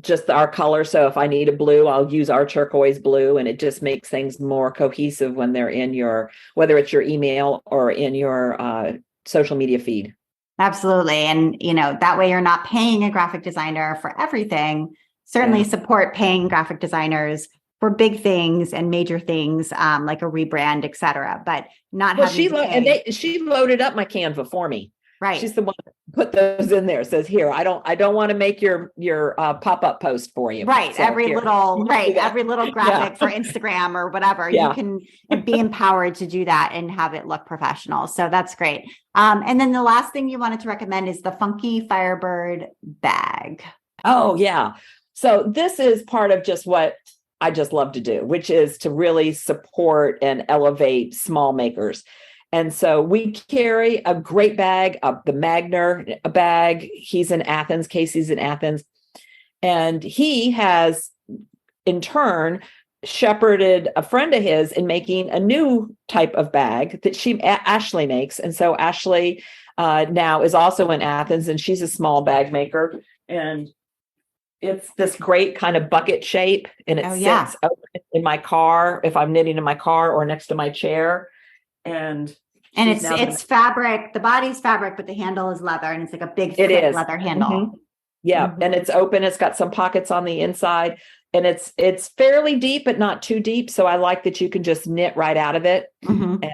B: just our color. So if I need a blue, I'll use our turquoise blue, and it just makes things more cohesive when they're in whether it's your email or in your social media feed.
A: Absolutely. And, that way you're not paying a graphic designer for everything. Certainly support paying graphic designers for big things and major things, like a rebrand, et cetera, but not having
B: she loaded up my Canva for me.
A: Right.
B: She's the one that put those in there. Says, here, I don't want to make your pop-up post for you.
A: Right. So every little graphic for Instagram or whatever. You can be empowered to do that and have it look professional. So that's great. And then the last thing you wanted to recommend is the Funky Firebird bag.
B: Oh, yeah. So this is part of just what I just love to do, which is to really support and elevate small makers. And so we carry a great bag, the Magner bag. He's in Athens. Casey's in Athens. And he has, in turn, shepherded a friend of his in making a new type of bag that Ashley makes. And so Ashley now is also in Athens, and she's a small bag maker. And it's this great kind of bucket shape, and it sits open in my car if I'm knitting in my car or next to my chair. And
A: it's fabric. The body's fabric, but the handle is leather, and it's like a big thick leather handle.
B: Mm-hmm. Yeah, and it's open. It's got some pockets on the inside, and it's fairly deep, but not too deep. So I like that you can just knit right out of it and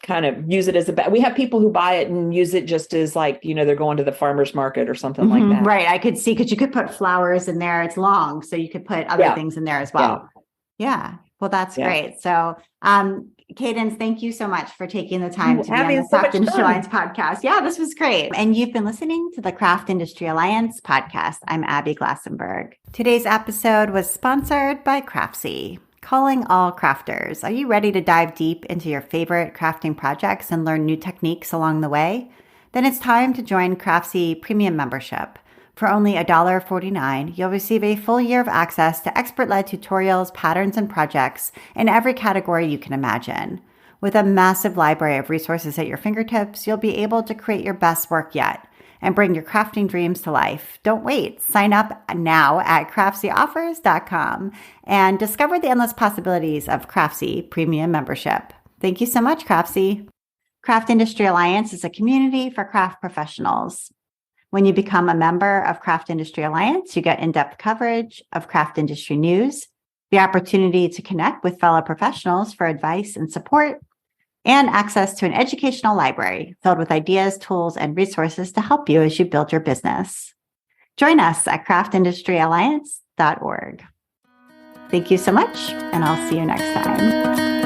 B: kind of use it as a bag. We have people who buy it and use it just as like, they're going to the farmer's market or something like that.
A: Right. I could see, because you could put flowers in there. It's long, so you could put other things in there as well. Yeah. Well, that's great. So, Cadence, thank you so much for taking the time to be on the Craft Industry Alliance podcast. Yeah, this was great. And you've been listening to the Craft Industry Alliance podcast. I'm Abby Glassenberg. Today's episode was sponsored by Craftsy. Calling all crafters. Are you ready to dive deep into your favorite crafting projects and learn new techniques along the way? Then it's time to join Craftsy Premium Membership. For only $1.49, you'll receive a full year of access to expert-led tutorials, patterns, and projects in every category you can imagine. With a massive library of resources at your fingertips, you'll be able to create your best work yet and bring your crafting dreams to life. Don't wait. Sign up now at CraftsyOffers.com and discover the endless possibilities of Craftsy Premium Membership. Thank you so much, Craftsy. Craft Industry Alliance is a community for craft professionals. When you become a member of Craft Industry Alliance, you get in-depth coverage of craft industry news, the opportunity to connect with fellow professionals for advice and support, and access to an educational library filled with ideas, tools, and resources to help you as you build your business. Join us at craftindustryalliance.org. Thank you so much, and I'll see you next time.